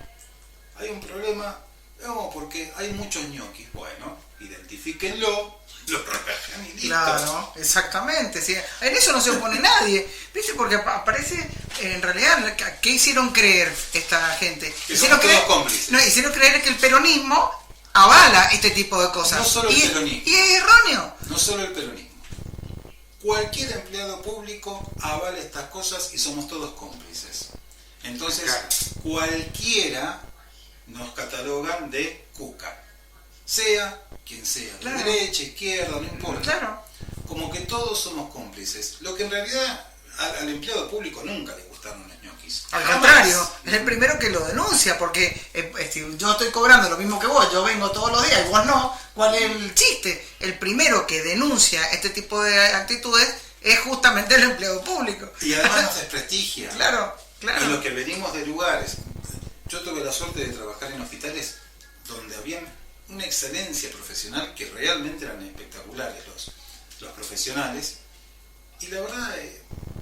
Hay un problema, no, porque hay muchos ñoquis. Bueno, identifíquenlo, lo rebajan y listo. Claro, exactamente. ¿Sí? En eso no se opone nadie. ¿Viste? Porque parece, en realidad, ¿qué hicieron creer esta gente? Que somos todos cómplices. No, hicieron creer que el peronismo avala este tipo de cosas. No solo el peronismo. Y es erróneo. No solo el peronismo. Cualquier empleado público avala estas cosas y somos todos cómplices. Entonces, cualquiera nos catalogan de cuca. Sea quien sea, de derecha, izquierda, no importa. Claro. Como que todos somos cómplices. Lo que en realidad al empleado público nunca le gustaron los ñoquis. Al contrario, es el primero que lo denuncia, porque yo estoy cobrando lo mismo que vos, yo vengo todos los días y vos no. ¿Cuál es el chiste? El primero que denuncia este tipo de actitudes es justamente el empleado público. Y además nos desprestigia. Claro. Y los que venimos de lugares. Yo tuve la suerte de trabajar en hospitales donde había una excelencia profesional que realmente eran espectaculares los profesionales. Y la verdad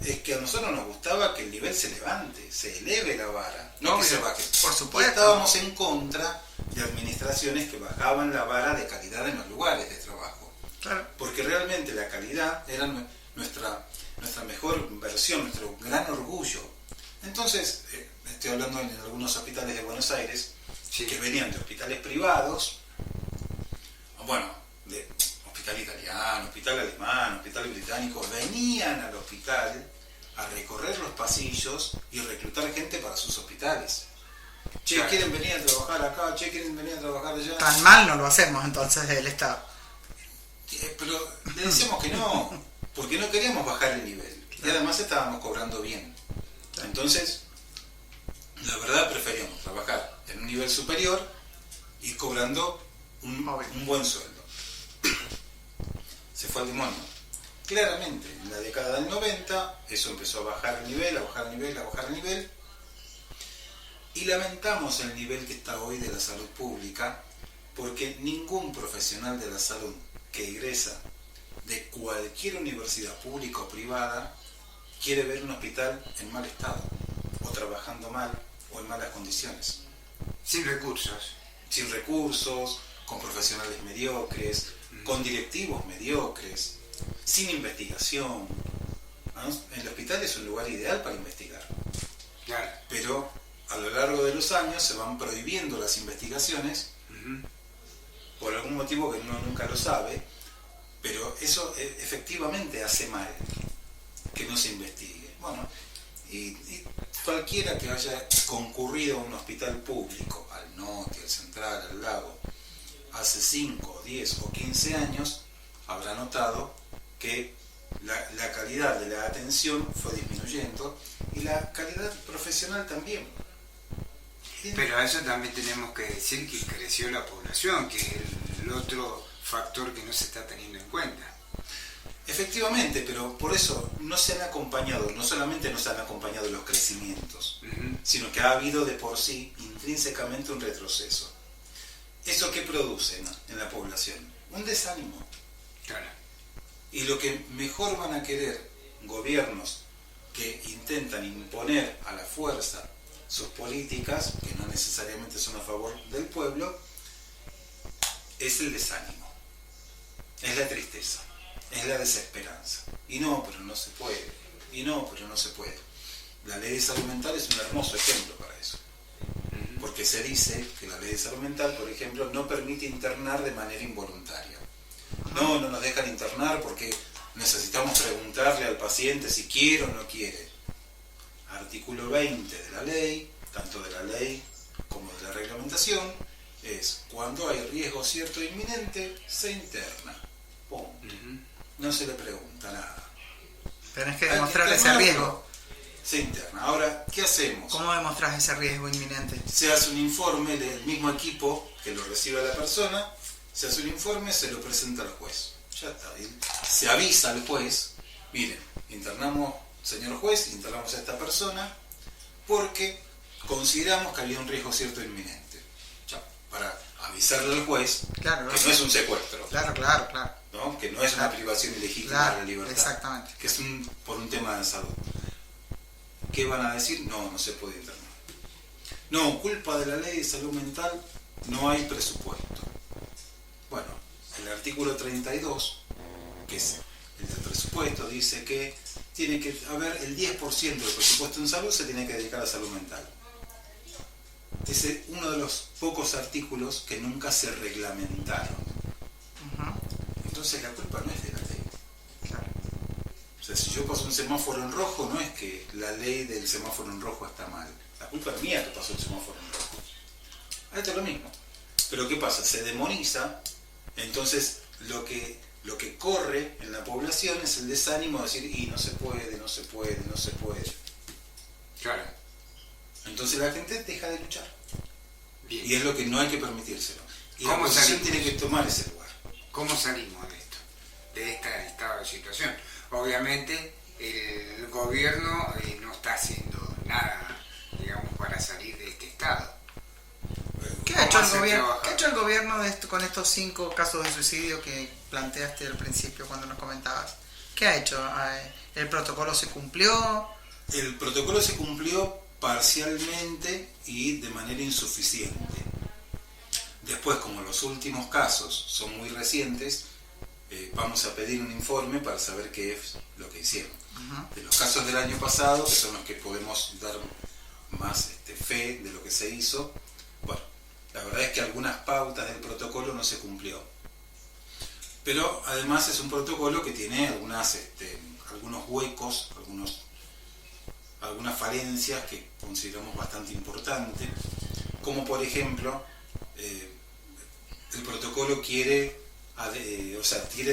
es que a nosotros nos gustaba que el nivel se levante, se eleve la vara, no que se baje. Por supuesto. Y estábamos en contra de administraciones que bajaban la vara de calidad en los lugares de trabajo. Claro. Porque realmente la calidad era nuestra mejor versión, nuestro gran orgullo. Entonces, estoy hablando en algunos hospitales de Buenos Aires, que venían de hospitales privados, bueno, de hospital italiano, hospital alemán, hospital británico, venían al hospital a recorrer los pasillos y reclutar gente para sus hospitales. Che, ¿quieren venir a trabajar acá? Che, ¿quieren venir a trabajar allá? Tan mal no lo hacemos entonces del Estado. Pero le decíamos que no, porque no queríamos bajar el nivel. Y además estábamos cobrando bien. Entonces, la verdad preferíamos trabajar en un nivel superior y cobrando un buen sueldo. Se fue al demonio. Claramente, en la década del 90, eso empezó a bajar el nivel, a bajar el nivel, a bajar el nivel. Y lamentamos el nivel que está hoy de la salud pública, porque ningún profesional de la salud que egresa de cualquier universidad pública o privada quiere ver un hospital en mal estado, o trabajando mal, o en malas condiciones. Sin recursos. Sin recursos, con profesionales mediocres, con directivos mediocres, sin investigación. ¿No? El hospital es un lugar ideal para investigar. Claro. Pero a lo largo de los años se van prohibiendo las investigaciones, por algún motivo que uno nunca lo sabe, pero eso efectivamente hace mal que no se investigue. Bueno, y cualquiera que haya concurrido a un hospital público, al norte, al central, al lago, hace 5, 10 o 15 años, habrá notado que la calidad de la atención fue disminuyendo y la calidad profesional también. Pero a eso también tenemos que decir que creció la población, que es el otro factor que no se está teniendo en cuenta. Efectivamente, pero por eso no se han acompañado, no solamente no se han acompañado los crecimientos, sino que ha habido de por sí intrínsecamente un retroceso. ¿Eso qué produce, ¿no?, en la población? Un desánimo. Claro. Y lo que mejor van a querer gobiernos que intentan imponer a la fuerza sus políticas, que no necesariamente son a favor del pueblo, es el desánimo, es la tristeza, es la desesperanza. Y no, pero no se puede. Y no, pero no se puede. La ley de salud mental es un hermoso ejemplo para eso. Porque se dice que la ley de salud mental, por ejemplo, no permite internar de manera involuntaria. No nos dejan internar porque necesitamos preguntarle al paciente si quiere o no quiere. Artículo 20 de la ley, tanto de la ley como de la reglamentación, es cuando hay riesgo cierto e inminente, se interna. ¡Pum! No se le pregunta nada. Tenés que demostrar ese riesgo. Se interna. Ahora, ¿qué hacemos? ¿Cómo demostrás ese riesgo inminente? Se hace un informe del mismo equipo que lo recibe la persona, se hace un informe, se lo presenta al juez. Ya está bien. Se avisa al juez, miren, internamos, señor juez, internamos a esta persona porque consideramos que había un riesgo cierto e inminente. Ya, para avisarle al juez Claro, que no es un secuestro, Claro. ¿no? Que no es una privación ilegítima de la libertad, Exactamente. que es por un tema de salud. ¿Qué van a decir? No se puede internar. No, culpa de la ley de salud mental, no hay presupuesto. Bueno, el artículo 32, que es el del presupuesto, dice que tiene que haber el 10% del presupuesto en salud se tiene que dedicar a salud mental. Es uno de los pocos artículos que nunca se reglamentaron. Entonces la culpa no es de la ley. Claro. O sea, si yo paso un semáforo en rojo, no es que la ley del semáforo en rojo está mal. La culpa es mía que pasó el semáforo en rojo. Esto es lo mismo. Pero ¿qué pasa? Se demoniza, entonces lo que corre en la población es el desánimo de decir, y no se puede. Claro. Entonces la gente deja de luchar. Bien. Y es lo que no hay que permitírselo. Y la ¿Cómo oposición salimos? tiene que tomar ese lugar. ¿Cómo salimos de esto? De esta estado de situación. Obviamente el gobierno no está haciendo nada, digamos, para salir de este estado. ¿Qué ha hecho el gobierno? gobierno con estos 5 casos de suicidio que planteaste al principio cuando nos comentabas? ¿Qué ha hecho? ¿El protocolo se cumplió? El protocolo se cumplió parcialmente y de manera insuficiente. Después, como los últimos casos son muy recientes, vamos a pedir un informe para saber qué es lo que hicieron. De los casos del año pasado, que son los que podemos dar más fe de lo que se hizo, bueno, la verdad es que algunas pautas del protocolo no se cumplió. Pero además es un protocolo que tiene algunos huecos, algunas falencias que consideramos bastante importantes, como por ejemplo, el protocolo quiere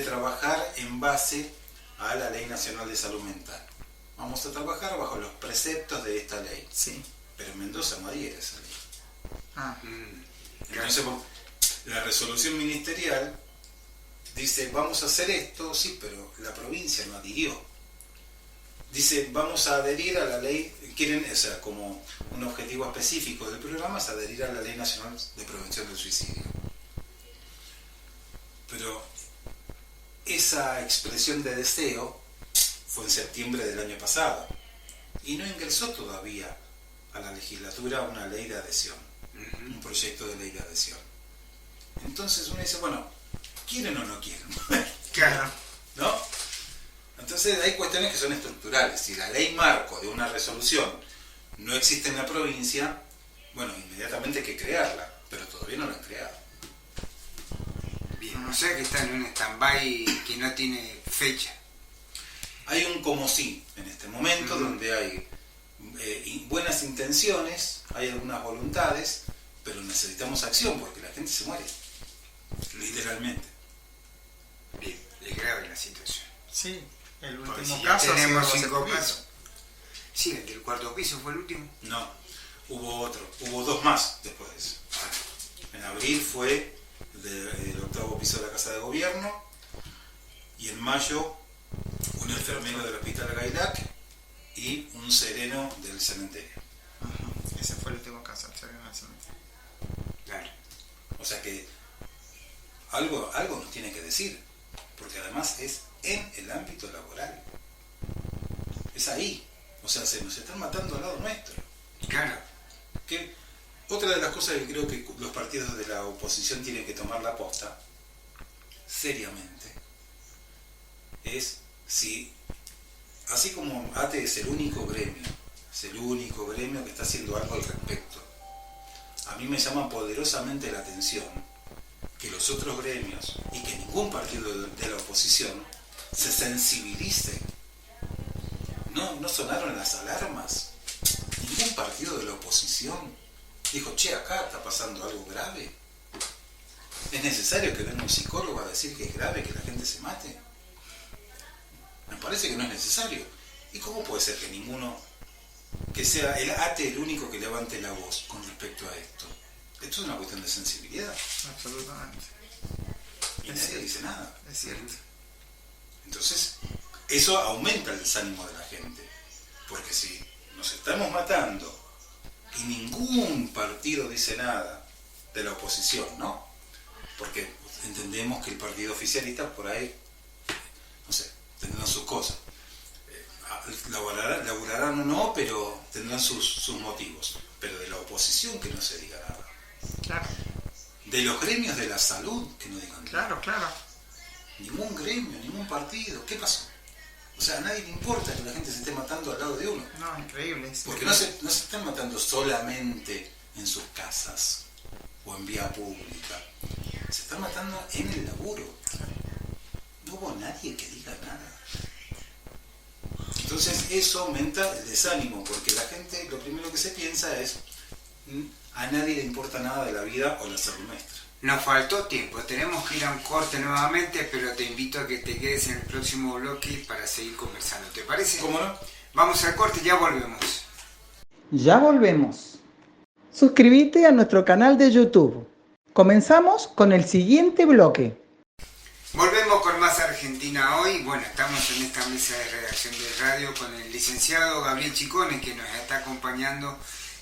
trabajar en base a la Ley Nacional de Salud Mental. Vamos a trabajar bajo los preceptos de esta ley. Sí. Pero en Mendoza no adhiere esa ley. Ah. Entonces, la resolución ministerial dice, vamos a hacer esto, sí, pero la provincia no adhirió. Dice, vamos a adherir a la ley, como un objetivo específico del programa es adherir a la Ley Nacional de Prevención del Suicidio. Pero esa expresión de deseo fue en septiembre del año pasado y no ingresó todavía a la legislatura una ley de adhesión, un proyecto de ley de adhesión. Entonces uno dice, bueno, ¿quieren o no quieren? Claro. ¿No? Entonces hay cuestiones que son estructurales. Si la ley marco de una resolución no existe en la provincia, bueno, inmediatamente hay que crearla, pero todavía no la han creado. Bien, o sea que está en un stand-by que no tiene fecha. Hay un como sí en este momento, donde hay buenas intenciones, hay algunas voluntades, pero necesitamos acción porque la gente se muere, literalmente. Bien, es grave la situación. Sí, el Porque último si ya caso tenemos ha sido 5 hace poquito. casos. Sí, el del 4.º piso fue el último. No, hubo 2 más después de eso. En abril fue del 8º piso de la Casa de Gobierno y en mayo un enfermero del Hospital Gailac y un sereno del cementerio. Ese fue el último caso, el sereno del cementerio. Claro. O O sea que algo nos tiene que decir, porque además es en el ámbito laboral. Es ahí. O sea, se nos están matando al lado nuestro. Claro. Que otra de las cosas que creo que los partidos de la oposición tienen que tomar la posta, seriamente, es si, así como ATE es el único gremio que está haciendo algo al respecto, a mí me llama poderosamente la atención que los otros gremios y que ningún partido de la oposición se sensibilice. No sonaron las alarmas. Ningún partido de la oposición dijo, che, acá está pasando algo grave. ¿Es necesario que venga un psicólogo a decir que es grave que la gente se mate? Me parece que no es necesario. ¿Y cómo puede ser que ninguno, que sea el ATE el único que levante la voz con respecto a esto? Esto es una cuestión de sensibilidad. Absolutamente. Y nadie dice nada. Es cierto. Entonces, eso aumenta el desánimo de la gente. Porque si nos estamos matando y ningún partido dice nada de la oposición, ¿no? Porque entendemos que el partido oficialista por ahí, no sé, tendrán sus cosas. Laburarán o no, pero tendrán sus motivos. Pero de la oposición que no se diga nada. Claro. De los gremios de la salud que no digan nada. Claro. Ningún gremio, ningún partido. ¿Qué pasó? O sea, a nadie le importa que la gente se esté matando al lado de uno. No, increíble. Porque no se están matando solamente en sus casas o en vía pública. Se están matando en el laburo. No hubo nadie que diga nada. Entonces eso aumenta el desánimo, porque la gente lo primero que se piensa es a nadie le importa nada de la vida o la salud nuestra. Nos faltó tiempo, tenemos que ir a un corte nuevamente, pero te invito a que te quedes en el próximo bloque para seguir conversando. ¿Te parece? ¿Cómo no? Vamos al corte y ya volvemos. Ya volvemos. Suscríbete a nuestro canal de YouTube. Comenzamos con el siguiente bloque. Volvemos con más Argentina hoy. Bueno, estamos en esta mesa de redacción de radio con el licenciado Gabriel Chicone, que nos está acompañando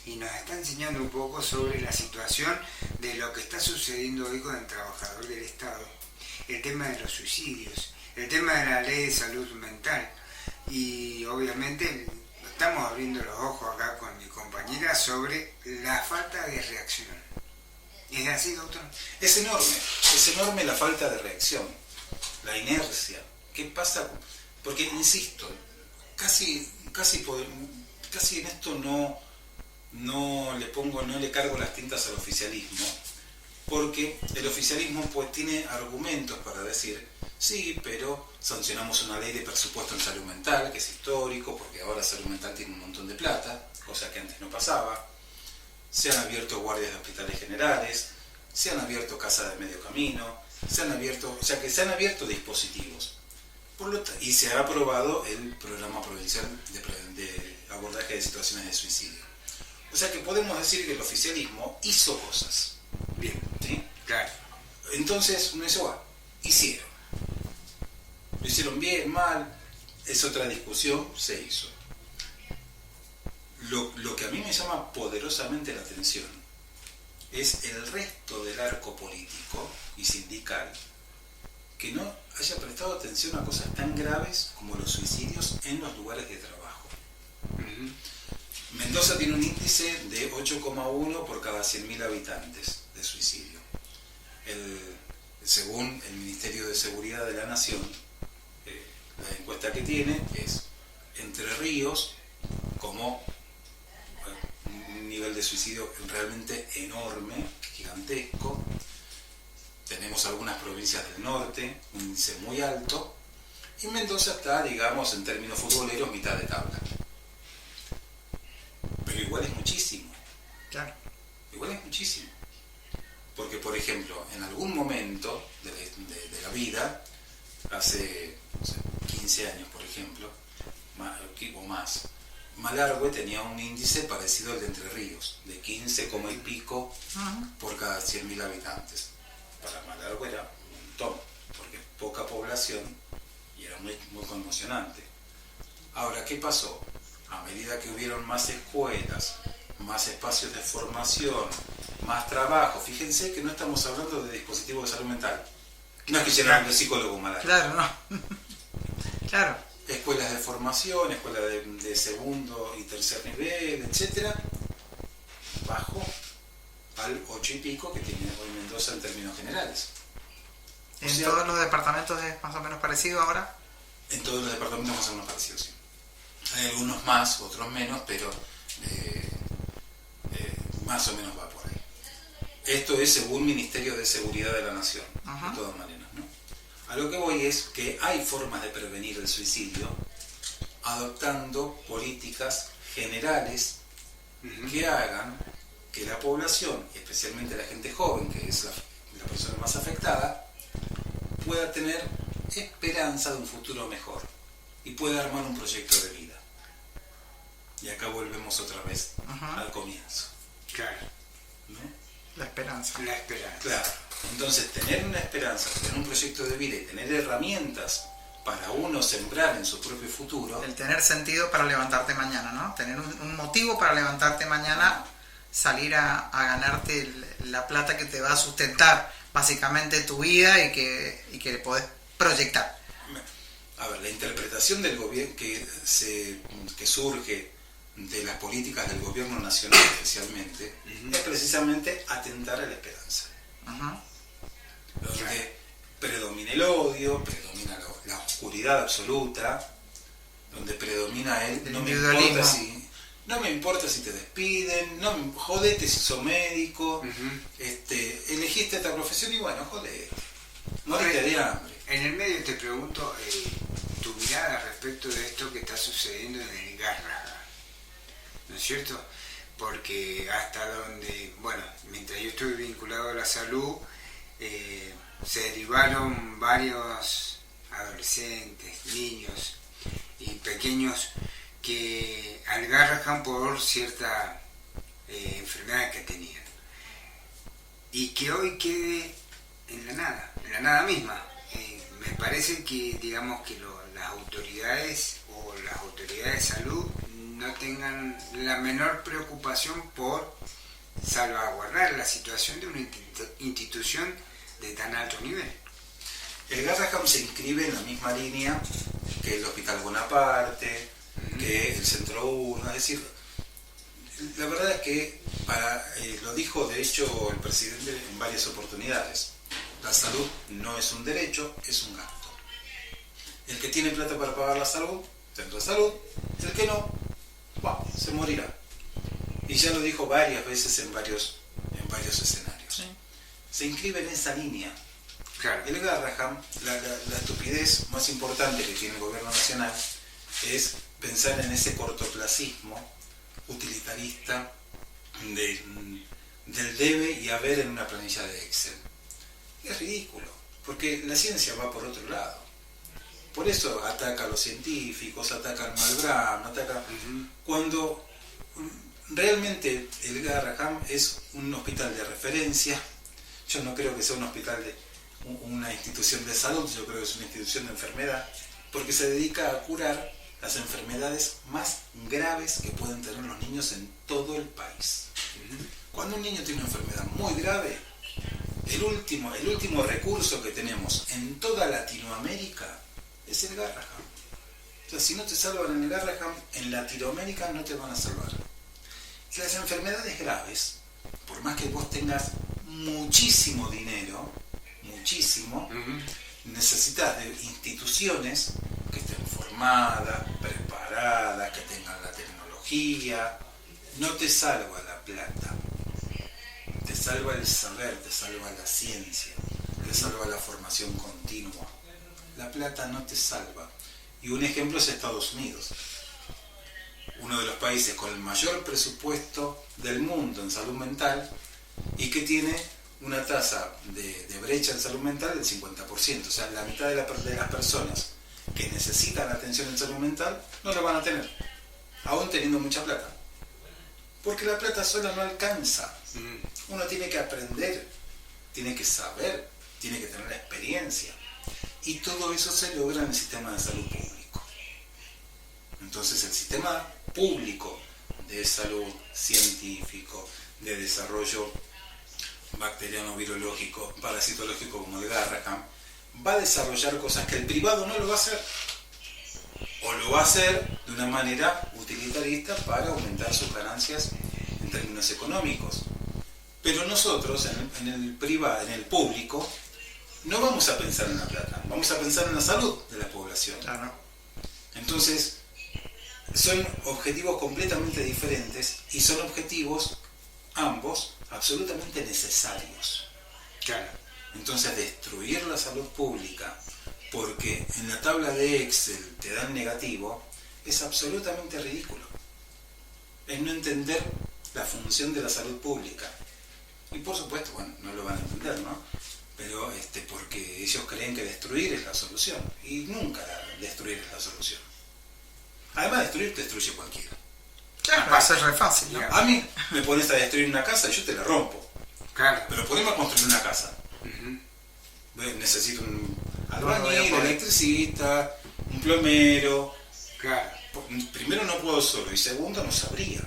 y nos está enseñando un poco sobre la situación de lo que está sucediendo hoy con el trabajador del Estado, el tema de los suicidios, el tema de la ley de salud mental, y obviamente estamos abriendo los ojos acá con mi compañera sobre la falta de reacción. ¿Es así, doctor? Es enorme la falta de reacción, la inercia. ¿Qué pasa? Porque, insisto, casi en esto no le cargo las tintas al oficialismo, porque el oficialismo pues tiene argumentos para decir, sí, pero sancionamos una ley de presupuesto en salud mental, que es histórico, porque ahora salud mental tiene un montón de plata, cosa que antes no pasaba, se han abierto guardias de hospitales generales, se han abierto casas de medio camino, se han abierto dispositivos, y se ha aprobado el programa provincial de abordaje de situaciones de suicidio. O sea que podemos decir que el oficialismo hizo cosas. Bien, ¿sí? Claro. Entonces uno dice, hicieron. Lo hicieron bien, mal, es otra discusión, se hizo. Lo que a mí me llama poderosamente la atención es el resto del arco político y sindical que no haya prestado atención a cosas tan graves como los suicidios en los lugares de trabajo. Mendoza tiene un índice de 8,1 por cada 100.000 habitantes de suicidio. Según el Ministerio de Seguridad de la Nación, la encuesta que tiene es Entre Ríos, como un nivel de suicidio realmente enorme, gigantesco. Tenemos algunas provincias del norte, un índice muy alto, y Mendoza está, digamos, en términos futboleros, mitad de tabla. Pero igual es muchísimo. Claro. Igual es muchísimo. Porque, por ejemplo, en algún momento de la vida, hace 15 años, por ejemplo, o más, Malargüe tenía un índice parecido al de Entre Ríos, de 15, y pico por cada 100.000 habitantes. Para Malargüe era un montón, porque es poca población y era muy, muy conmocionante. Ahora, ¿qué pasó? A medida que hubieron más escuelas, más espacios de formación más trabajo. Fíjense que no estamos hablando de dispositivos de salud mental. No es que llenaron de psicólogos malaria. Claro, no. Claro. Escuelas de formación, escuelas de segundo y tercer nivel, etcétera, bajo al 8 y pico que tiene hoy Mendoza en términos generales. ¿En todos los departamentos es más o menos parecido ahora? En todos los departamentos más o menos parecido, sí. Hay algunos más, otros menos, pero más o menos va por ahí. Esto es según Ministerio de Seguridad de la Nación, de todas maneras, ¿no? A lo que voy es que hay formas de prevenir el suicidio adoptando políticas generales que hagan que la población, especialmente la gente joven, que es la persona más afectada, pueda tener esperanza de un futuro mejor y pueda armar un proyecto de vida. Y acá volvemos otra vez al comienzo. Claro. ¿No? La esperanza. La esperanza. Claro. Entonces, tener una esperanza, tener un proyecto de vida y tener herramientas para uno sembrar en su propio futuro. El tener sentido para levantarte mañana, ¿no? Tener un motivo para levantarte mañana, salir a ganarte la plata que te va a sustentar básicamente tu vida y que podés proyectar. A ver, la interpretación del gobierno que surge de las políticas del gobierno nacional especialmente es precisamente atentar a la esperanza. Donde predomina el odio, predomina la oscuridad absoluta, donde predomina el no me importa si te despiden, jodete si sos médico, elegiste esta profesión y bueno, jodete, morite de hambre. En el medio te pregunto tu mirada respecto de esto que está sucediendo en el Garrahan, ¿no es cierto? Porque hasta donde, bueno, mientras yo estuve vinculado a la salud, se derivaron varios adolescentes, niños y pequeños que al Garrahan por cierta enfermedad que tenían y que hoy quede en la nada misma. Me parece que, digamos, que las autoridades o las autoridades de salud no tengan la menor preocupación por salvaguardar la situación de una institución de tan alto nivel. El Garrahan se inscribe en la misma línea que el Hospital Bonaparte, que el Centro 1, es decir, la verdad es que lo dijo de hecho el presidente en varias oportunidades, la salud no es un derecho, es un gasto. El que tiene plata para pagar la salud, tendrá salud, el que no, se morirá. Y ya lo dijo varias veces en varios escenarios. Sí. Se inscribe en esa línea. Claro. El Garrahan, la estupidez más importante que tiene el gobierno nacional es pensar en ese cortoplacismo utilitarista del debe y haber en una planilla de Excel. Es ridículo, porque la ciencia va por otro lado. Por eso ataca a los científicos, ataca al Malbrán, ataca... Cuando realmente el Garrahan es un hospital de referencia, yo no creo que sea un hospital de una institución de salud, yo creo que es una institución de enfermedad, porque se dedica a curar las enfermedades más graves que pueden tener los niños en todo el país. Cuando un niño tiene una enfermedad muy grave, el último recurso que tenemos en toda Latinoamérica es el Garrahan. O sea, si no te salvan en el Garrahan, en Latinoamérica no te van a salvar. Y las enfermedades graves, por más que vos tengas muchísimo dinero, necesitas de instituciones que estén formadas, preparadas, que tengan la tecnología. No te salva la plata, te salva el saber, te salva la ciencia, te salva la formación continua. La plata no te salva. Y un ejemplo es Estados Unidos, uno de los países con el mayor presupuesto del mundo en salud mental y que tiene una tasa de brecha en salud mental del 50%. O sea, la mitad de las personas que necesitan atención en salud mental no la van a tener, aún teniendo mucha plata. Porque la plata sola no alcanza. Uno tiene que aprender, tiene que saber, tiene que tener la experiencia. Y todo eso se logra en el sistema de salud público. Entonces el sistema público de salud científico, de desarrollo bacteriano, virológico, parasitológico como el Garraham, va a desarrollar cosas que el privado no lo va a hacer. O lo va a hacer de una manera utilitarista para aumentar sus ganancias en términos económicos. Pero nosotros, en el privado, en el público, no vamos a pensar en la plata, vamos a pensar en la salud de la población. Claro. Entonces, son objetivos completamente diferentes y son objetivos, ambos, absolutamente necesarios. Claro. Entonces, destruir la salud pública porque en la tabla de Excel te dan negativo es absolutamente ridículo. Es no entender la función de la salud pública. Y por supuesto, bueno, no lo van a entender, ¿no? Pero porque ellos creen que destruir es la solución. Y nunca destruir es la solución. Además, destruir te destruye cualquiera. Claro, va a ser re fácil, ¿no? A mí me pones a destruir una casa y yo te la rompo. Claro. Pero podemos construir una casa. Ujú. Necesito un albañil, electricista, un plomero. Claro. Primero no puedo solo y segundo no sabría.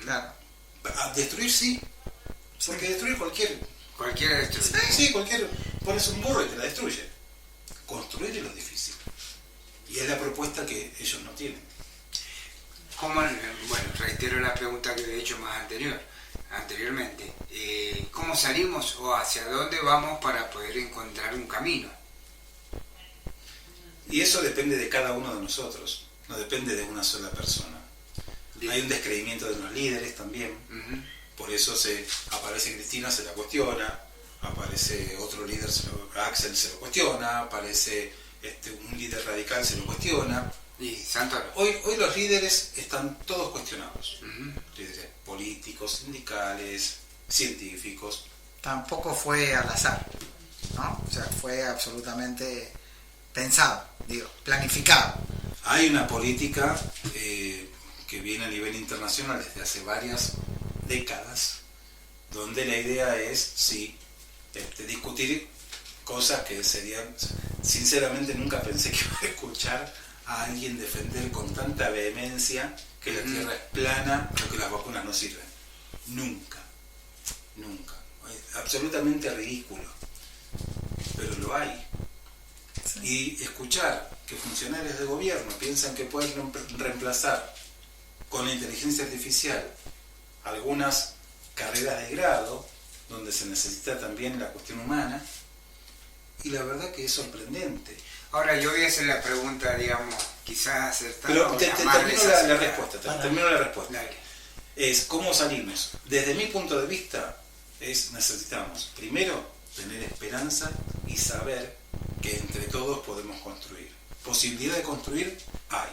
Claro. Destruir sí. Porque destruir Cualquiera destruye. sí, pones un burro y te la destruye. Construir es lo difícil. Y es la propuesta que ellos no tienen. Bueno, reitero la pregunta que le he hecho más anteriormente. ¿Cómo salimos o hacia dónde vamos para poder encontrar un camino? Y eso depende de cada uno de nosotros, no depende de una sola persona. Bien. Hay un descreimiento de los líderes también. Ujú. Por eso aparece Cristina, se la cuestiona, aparece otro líder, Axel se lo cuestiona, aparece un líder radical, se lo cuestiona. Y Santoro. Hoy los líderes están todos cuestionados. Ujú. Líderes políticos, sindicales, científicos. Tampoco fue al azar, ¿no? O sea, fue absolutamente pensado, planificado. Hay una política que viene a nivel internacional desde hace varias décadas, donde la idea es, sí, discutir cosas que serían, sinceramente nunca pensé que iba a escuchar a alguien defender con tanta vehemencia que la Tierra es plana o que las vacunas no sirven. Nunca. Es absolutamente ridículo. Pero lo hay. Sí. Y escuchar que funcionarios de gobierno piensan que pueden reemplazar con la inteligencia artificial algunas carreras de grado donde se necesita también la cuestión humana, y la verdad que es sorprendente. Ahora yo voy a hacer la pregunta, digamos, quizás acertada. Pero o te la más termino la desacertada. respuesta, termino la respuesta. Dale. Es cómo salimos. Desde mi punto de vista, necesitamos primero tener esperanza y saber que entre todos podemos construir. Posibilidad de construir hay.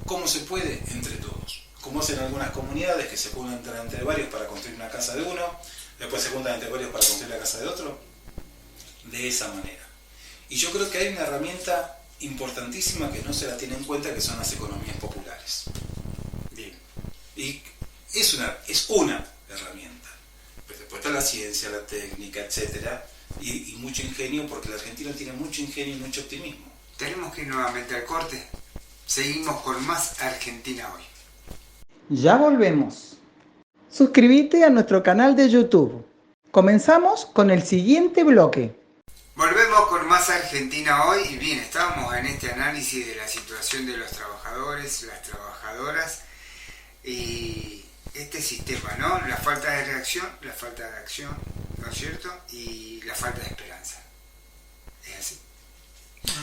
¿Cómo se puede? Entre todos. Como hacen algunas comunidades que se juntan entre varios para construir una casa de uno, después se juntan entre varios para construir la casa de otro. De esa manera. Y yo creo que hay una herramienta importantísima que no se la tiene en cuenta, que son las economías populares. Bien. Y es una herramienta. Pero después está la ciencia, la técnica, etcétera, y mucho ingenio, porque el argentino tiene mucho ingenio y mucho optimismo. Tenemos que ir nuevamente al corte. Seguimos con más Argentina hoy. Ya volvemos. Suscríbete a nuestro canal de YouTube. Comenzamos con el siguiente bloque. Volvemos con más Argentina hoy y bien, estábamos en este análisis de la situación de los trabajadores, las trabajadoras y este sistema, ¿no? La falta de reacción, la falta de acción, ¿no es cierto? Y la falta de esperanza. ¿Es así?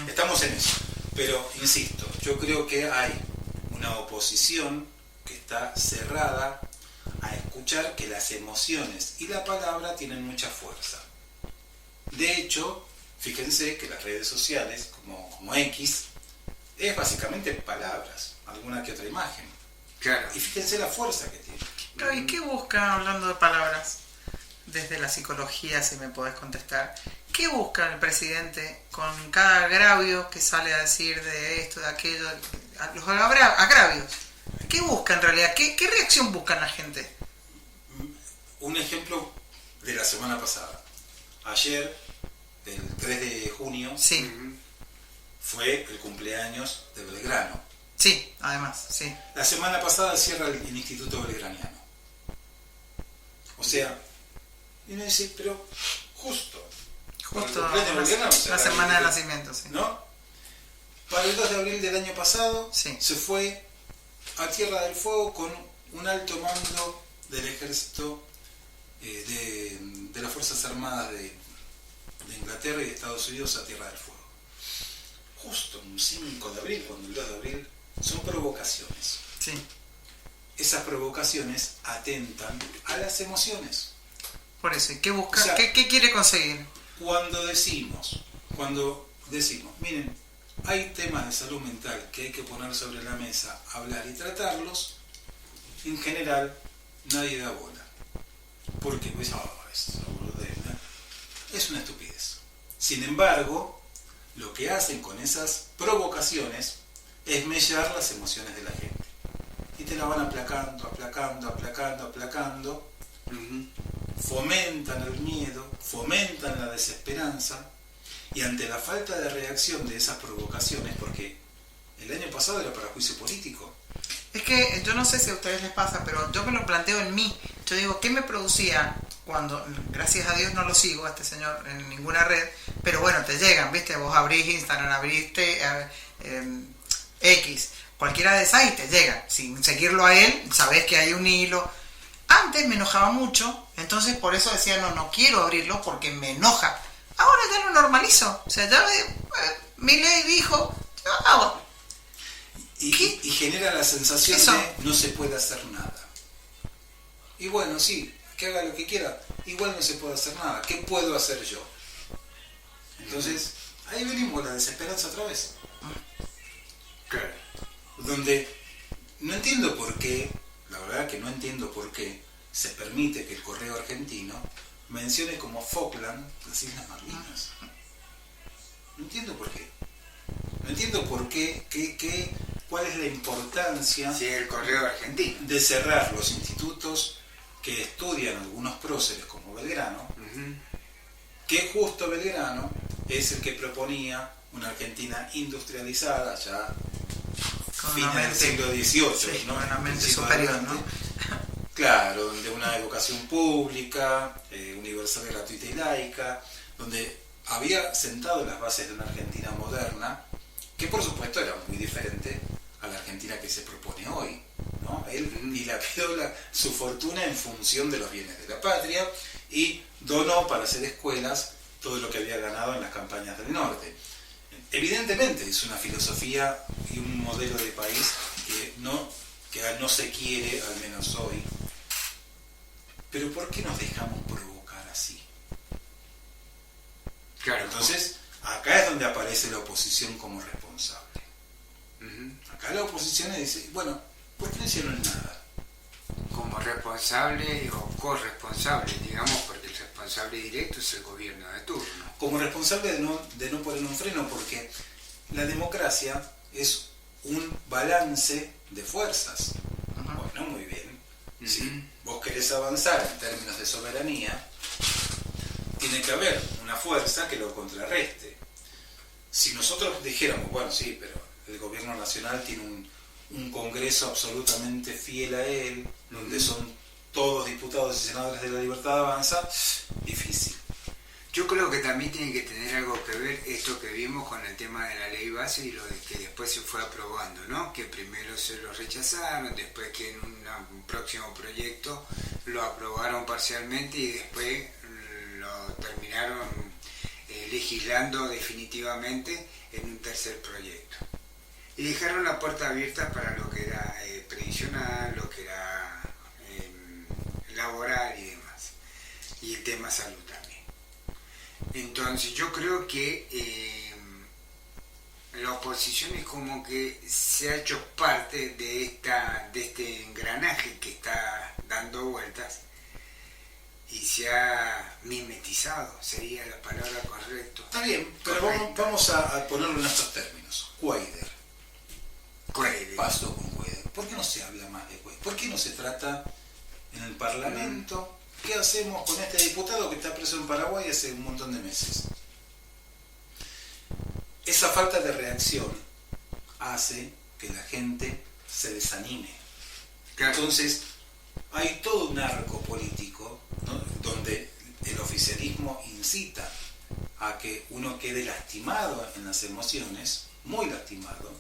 Estamos en eso, pero insisto, yo creo que hay una oposición que está cerrada a escuchar que las emociones y la palabra tienen mucha fuerza. De hecho, fíjense que las redes sociales, como X, es básicamente palabras, alguna que otra imagen. Claro. Y fíjense la fuerza que tiene. Claro, ¿y qué busca, hablando de palabras, desde la psicología, si me podés contestar? ¿Qué busca el presidente con cada agravio que sale a decir de esto, de aquello, los agravios? ¿Qué busca en realidad? ¿Qué reacción busca la gente? Un ejemplo de la semana pasada. Ayer, el 3 de junio, Sí, fue el cumpleaños de Belgrano. sí, además, sí. La semana pasada cierra el Instituto Belgraniano. O sea, Y uno dice, pero justo la semana de nacimiento, sí. ¿No? Para el 2 de abril del año pasado Sí. se fue a Tierra del Fuego con un alto mando del ejército de las Fuerzas Armadas de Inglaterra y de Estados Unidos a Tierra del Fuego. Justo un 5 de abril, cuando el 2 de abril, son provocaciones. Sí. Esas provocaciones atentan a las emociones. Por eso, ¿y qué busca? O sea, ¿Qué quiere conseguir? Cuando decimos, miren, hay temas de salud mental que hay que poner sobre la mesa, hablar y tratarlos, en general nadie da bola. Porque pues, es una estupidez. Sin embargo, lo que hacen con esas provocaciones es mellar las emociones de la gente. Y te la van aplacando, fomentan el miedo, fomentan la desesperanza, y ante la falta de reacción de esas provocaciones, porque el año pasado era para juicio político. Es que yo no sé si a ustedes les pasa, pero yo me lo planteo en mí. Yo digo, ¿qué me producía cuando, gracias a Dios no lo sigo a este señor en ninguna red, pero bueno, te llegan, ¿viste? Vos abrís Instagram, abriste X, cualquiera de esas y te llegan. Sin seguirlo a él, sabés que hay un hilo. Antes me enojaba mucho, entonces por eso decía, no quiero abrirlo porque me enoja. Ahora ya lo normalizo. O sea, ya Milei dijo, hago. Y genera la sensación de no se puede hacer nada. Y bueno, sí, que haga lo que quiera, igual no se puede hacer nada. ¿Qué puedo hacer yo? Entonces, ahí venimos la desesperanza otra vez. Claro. Donde no entiendo por qué, la verdad que no entiendo por qué se permite que el correo argentino mencione como Falkland las Islas Malvinas. No entiendo por qué. No entiendo por qué, cuál es la importancia el correo argentino de cerrar los institutos que estudian algunos próceres como Belgrano, que justo Belgrano es el que proponía una Argentina industrializada ya fines del siglo XVIII, sí, ¿no? Una mente superior, ¿no? Claro, donde una educación pública, universal, gratuita y laica, donde había sentado las bases de una Argentina moderna, que por supuesto era muy diferente a la Argentina que se propone hoy, ¿no? Él dilapidó su fortuna en función de los bienes de la patria y donó para hacer escuelas todo lo que había ganado en las campañas del norte. Evidentemente es una filosofía y un modelo de país que no se quiere, al menos hoy. Pero ¿por qué nos dejamos provocar así? Claro. Entonces, acá es donde aparece la oposición como responsable. Acá la oposición dice, bueno, ¿por qué no hicieron nada? Como responsable o corresponsable, digamos, porque el responsable directo es el gobierno de turno. Como responsable de no poner un freno, porque la democracia es un balance de fuerzas. Bueno, muy bien. Si vos querés avanzar en términos de soberanía, tiene que haber una fuerza que lo contrarreste. Si nosotros dijéramos, bueno, sí, pero el gobierno nacional tiene un congreso absolutamente fiel a él, donde son todos diputados y senadores de la Libertad Avanza, difícil. Yo creo que también tiene que tener algo que ver esto que vimos con el tema de la ley base y lo de que después se fue aprobando, ¿no? Que primero se lo rechazaron, después que en un próximo proyecto lo aprobaron parcialmente y después lo terminaron legislando definitivamente en un tercer proyecto. Y dejaron la puerta abierta para lo que era previsional, lo que era laboral y demás. Y el tema salud también. Entonces yo creo que la oposición es como que se ha hecho parte de este engranaje que está dando vueltas y se ha mimetizado, sería la palabra correcta. Está bien, pero vamos a ponerlo en estos términos. Guaider. ¿Qué pasó con Guaider? ¿Por qué no se habla más de Guaider? ¿Por qué no se trata en el Parlamento? ¿Qué hacemos con este diputado que está preso en Paraguay hace un montón de meses? Esa falta de reacción hace que la gente se desanime. Entonces, hay todo un arco político, ¿no? Donde el oficialismo incita a que uno quede lastimado en las emociones, muy lastimado,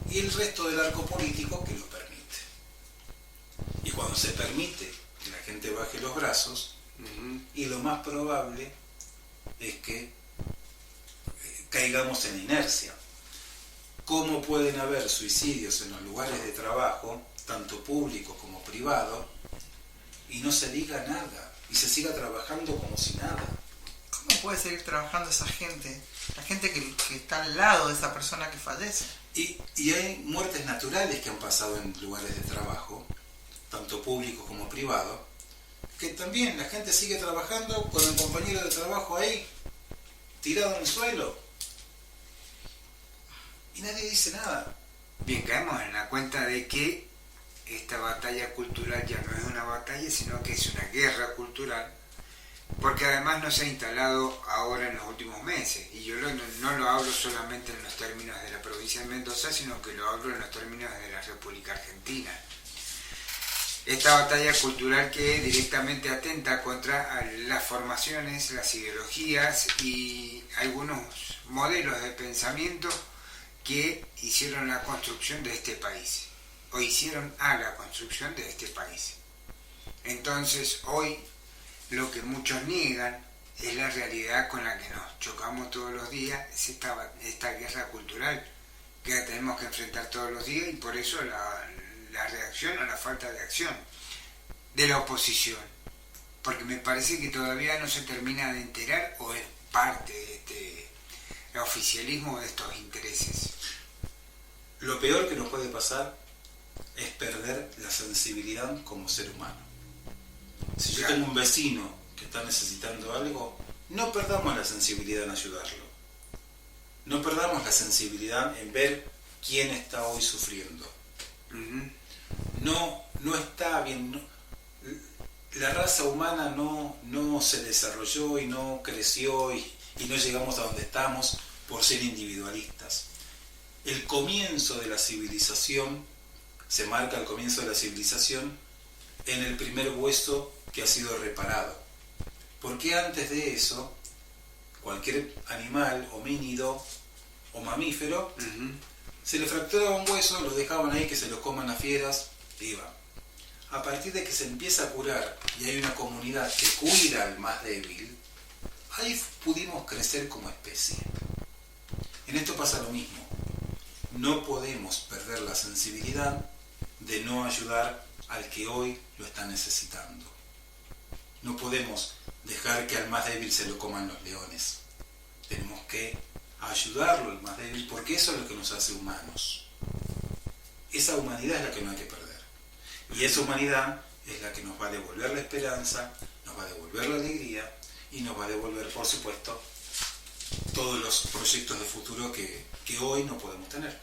y el resto del arco político que lo permite. Y cuando se permite que la gente baje los brazos, y lo más probable es que caigamos en inercia. ¿Cómo pueden haber suicidios en los lugares de trabajo, tanto públicos como privados, y no se diga nada, y se siga trabajando como si nada? ¿Cómo puede seguir trabajando esa gente? La gente que está al lado de esa persona que fallece. Y hay muertes naturales que han pasado en lugares de trabajo, tanto públicos como privados, que también la gente sigue trabajando con el compañero de trabajo ahí, tirado en el suelo, y nadie dice nada. Bien, caemos en la cuenta de que esta batalla cultural ya no es una batalla, sino que es una guerra cultural, porque además no se ha instalado ahora en los últimos meses, y yo no lo hablo solamente en los términos de la provincia de Mendoza, sino que lo hablo en los términos de la República Argentina. Esta batalla cultural que directamente atenta contra las formaciones, las ideologías y algunos modelos de pensamiento que hicieron la construcción de este país, o hicieron a la construcción de este país. Entonces, hoy, lo que muchos niegan es la realidad con la que nos chocamos todos los días, es esta guerra cultural que tenemos que enfrentar todos los días, y por eso la reacción o la falta de acción de la oposición, porque me parece que todavía no se termina de enterar, o es parte de el oficialismo de estos intereses. Lo peor que nos puede pasar es perder la sensibilidad como ser humano. Si yo tengo un vecino que está necesitando algo, no perdamos la sensibilidad en ayudarlo. No perdamos la sensibilidad en ver quién está hoy sufriendo. No está bien. La raza humana no se desarrolló y no creció y no llegamos a donde estamos por ser individualistas. El comienzo de la civilización, se marca el comienzo de la civilización en el primer hueso que ha sido reparado. Porque antes de eso, cualquier animal, homínido o mamífero, se le fracturaba un hueso, lo dejaban ahí que se lo coman las fieras, y iba. A partir de que se empieza a curar y hay una comunidad que cuida al más débil, ahí pudimos crecer como especie. En esto pasa lo mismo. No podemos perder la sensibilidad de no ayudar al que hoy lo está necesitando. No podemos dejar que al más débil se lo coman los leones. Tenemos que ayudarlo al más débil, porque eso es lo que nos hace humanos. Esa humanidad es la que no hay que perder. Y esa humanidad es la que nos va a devolver la esperanza, nos va a devolver la alegría y nos va a devolver, por supuesto, todos los proyectos de futuro que hoy no podemos tener.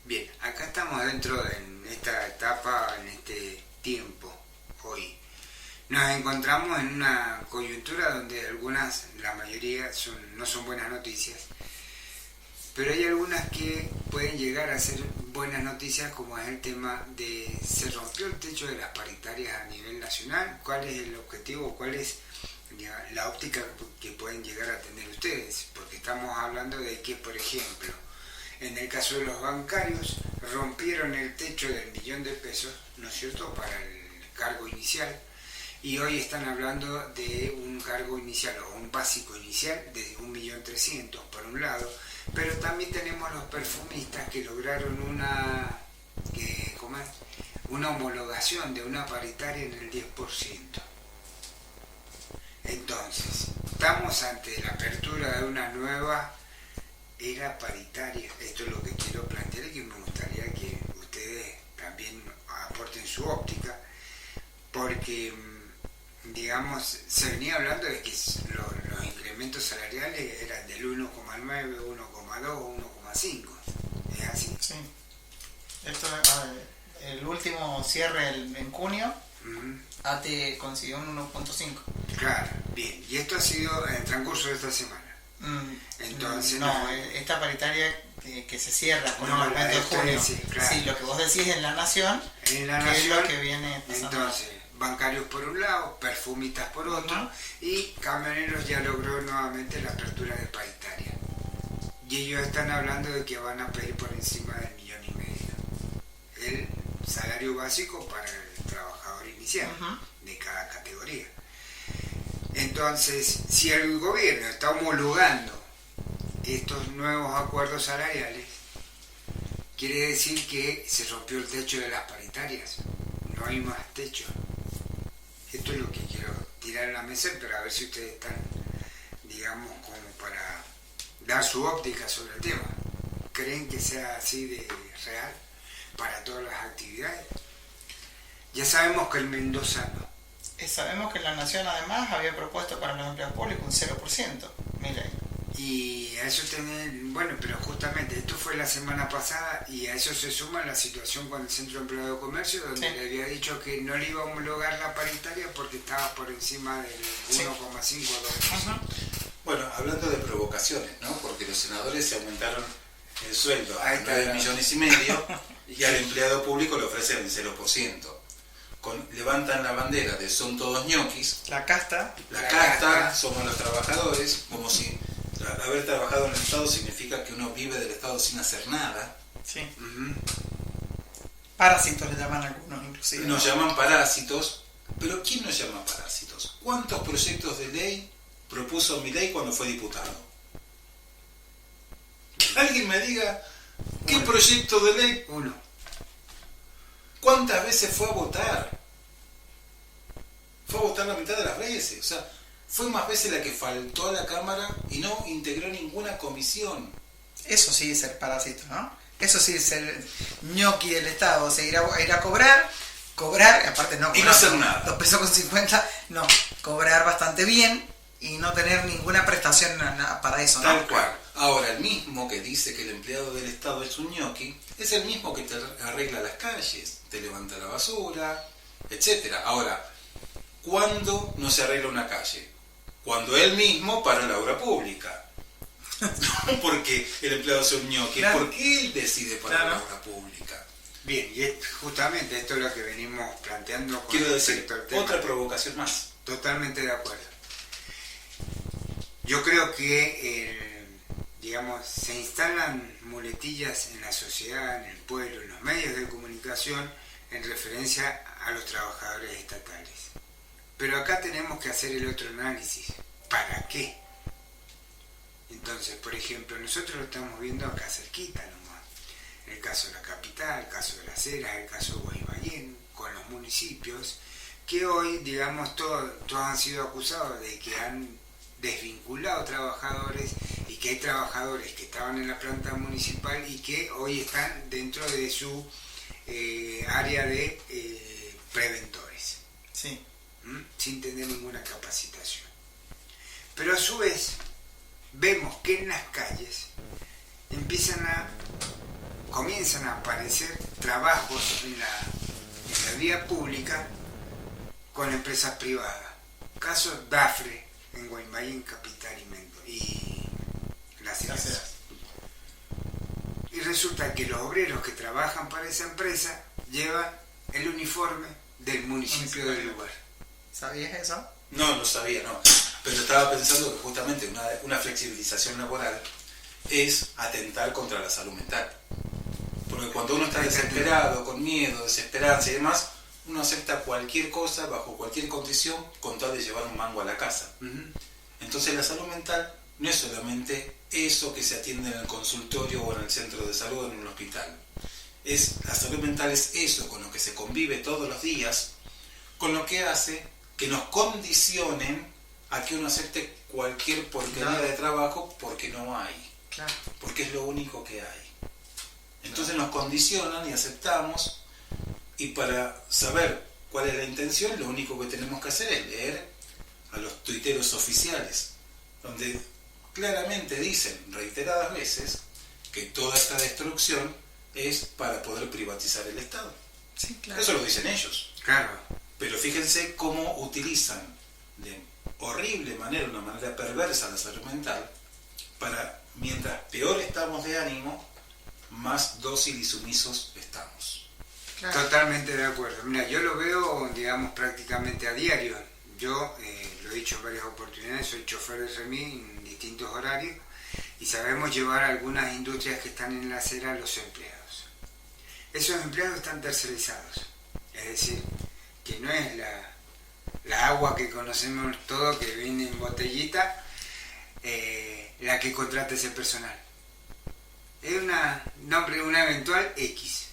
Bien, acá estamos dentro de esta etapa, en este tiempo, hoy. Nos encontramos en una coyuntura donde la mayoría no son buenas noticias, pero hay algunas que pueden llegar a ser buenas noticias, como es el tema de se rompió el techo de las paritarias a nivel nacional. ¿Cuál es el objetivo? ¿Cuál es la óptica que pueden llegar a tener ustedes? Porque estamos hablando de que, por ejemplo, en el caso de los bancarios, rompieron el techo del $1.000.000, ¿no es cierto?, para el cargo inicial, y hoy están hablando de un cargo inicial o un básico inicial de 1.300.000 por un lado, pero también tenemos los perfumistas que lograron una homologación de una paritaria en el 10%. Entonces, estamos ante la apertura de una nueva era paritaria. Esto es lo que quiero plantear y que me gustaría que ustedes también aporten su óptica, porque, digamos, se venía hablando de que los incrementos salariales eran del 1,9, 1,2, 1,5. ¿Es así? Sí. Esto, el último cierre en junio, ATE consiguió un 1,5. Claro, bien. Y esto ha sido en el transcurso de esta semana. Entonces, esta paritaria que se cierra con el aumento de junio. Sí, claro. Sí, lo que vos decís en La Nación, en La que Nación, es lo que viene pasando. Entonces, bancarios por un lado, perfumistas por otro, y Camioneros ya logró nuevamente la apertura de paritaria. Y ellos están hablando de que van a pedir por encima del 1,5 millones el salario básico para el trabajador inicial de cada categoría. Entonces, si el gobierno está homologando estos nuevos acuerdos salariales, quiere decir que se rompió el techo de las paritarias. No hay más techo. Esto es lo que quiero tirar en la mesa, pero a ver si ustedes están, digamos, como para dar su óptica sobre el tema. ¿Creen que sea así de real para todas las actividades? Ya sabemos que el mendozano. Sabemos que la Nación además había propuesto para los empleados públicos un 0%. Mira ahí. Y a eso bueno, pero justamente esto fue la semana pasada y a eso se suma la situación con el Centro Empleado de Comercio, donde le había dicho que no le iba a homologar la paritaria porque estaba por encima del 1,5 o 2%. Bueno, hablando de provocaciones, ¿no? Porque los senadores se aumentaron el sueldo a 9,5 millones y al empleado público le ofrecen el 0%. Levantan la bandera de son todos ñoquis. La casta, somos los trabajadores, como si haber trabajado en el Estado significa que uno vive del Estado sin hacer nada. Sí. Parásitos le llaman algunos, inclusive. Nos llaman parásitos, pero ¿quién nos llama parásitos? ¿Cuántos proyectos de ley propuso Milei cuando fue diputado? Que alguien me diga qué proyecto de ley. Uno. ¿Cuántas veces fue a votar? Fue a votar la mitad de las veces. O sea, fue más veces la que faltó a la Cámara y no integró ninguna comisión. Eso sí es ser parásito, ¿no? Eso sí es ser ñoqui del Estado. O sea, ir a cobrar, aparte no cobrar. Y no hacer nada. 2 pesos con 50, no. Cobrar bastante bien y no tener ninguna prestación para eso, ¿no? Tal cual. Ahora, el mismo que dice que el empleado del Estado es un ñoqui, es el mismo que te arregla las calles, te levanta la basura, etcétera. Ahora, ¿cuándo no se arregla una calle? Cuando él mismo para la obra pública. No porque el empleado sea un ñoqui, claro. Porque él decide parar la obra pública. Bien, y justamente esto es lo que venimos planteando con Quiero decir, respecto al tema. otra provocación más. Totalmente de acuerdo. Yo creo que digamos, se instalan muletillas en la sociedad, en el pueblo, en los medios de comunicación en referencia a los trabajadores estatales. Pero acá tenemos que hacer el otro análisis. ¿Para qué? Entonces, por ejemplo, nosotros lo estamos viendo acá cerquita nomás. En el caso de la capital, el caso de Las Heras, el caso de Guaymallén, con los municipios, que hoy, digamos, todos han sido acusados de que han desvinculado trabajadores y que hay trabajadores que estaban en la planta municipal y que hoy están dentro de su área de preventores, sí, sin tener ninguna capacitación. Pero a su vez vemos que en las calles comienzan a aparecer trabajos en la vía pública con empresas privadas. Caso Dafre en Guaymallén, Capital y Las Heras. Y resulta que los obreros que trabajan para esa empresa llevan el uniforme del municipio del lugar. ¿Sabías eso? No, no sabía, no. Pero estaba pensando que justamente una flexibilización laboral es atentar contra la salud mental. Porque cuando uno está desesperado, con miedo, desesperanza y demás, uno acepta cualquier cosa, bajo cualquier condición, con tal de llevar un mango a la casa. Entonces la salud mental no es solamente eso que se atiende en el consultorio o en el centro de salud o en un hospital. La salud mental es eso con lo que se convive todos los días, con lo que hace que nos condicionen a que uno acepte cualquier porquería de trabajo porque no hay. Claro. Porque es lo único que hay. Entonces nos condicionan y aceptamos, y para saber cuál es la intención, lo único que tenemos que hacer es leer a los tuiteros oficiales, donde claramente dicen reiteradas veces que toda esta destrucción es para poder privatizar el Estado. Sí, claro. Eso lo dicen ellos. Claro. Pero fíjense cómo utilizan de horrible manera, una manera perversa la salud mental, para, mientras peor estamos de ánimo, más dócil y sumisos estamos. Claro. Totalmente de acuerdo. Mira, yo lo veo, digamos, prácticamente a diario. Yo lo he dicho en varias oportunidades, soy chofer de remis en distintos horarios y sabemos llevar a algunas industrias que están en la acera a los empleados. Esos empleados están tercerizados, es decir, que no es la agua que conocemos todos, que viene en botellita, la que contrata ese personal. Es una eventual X.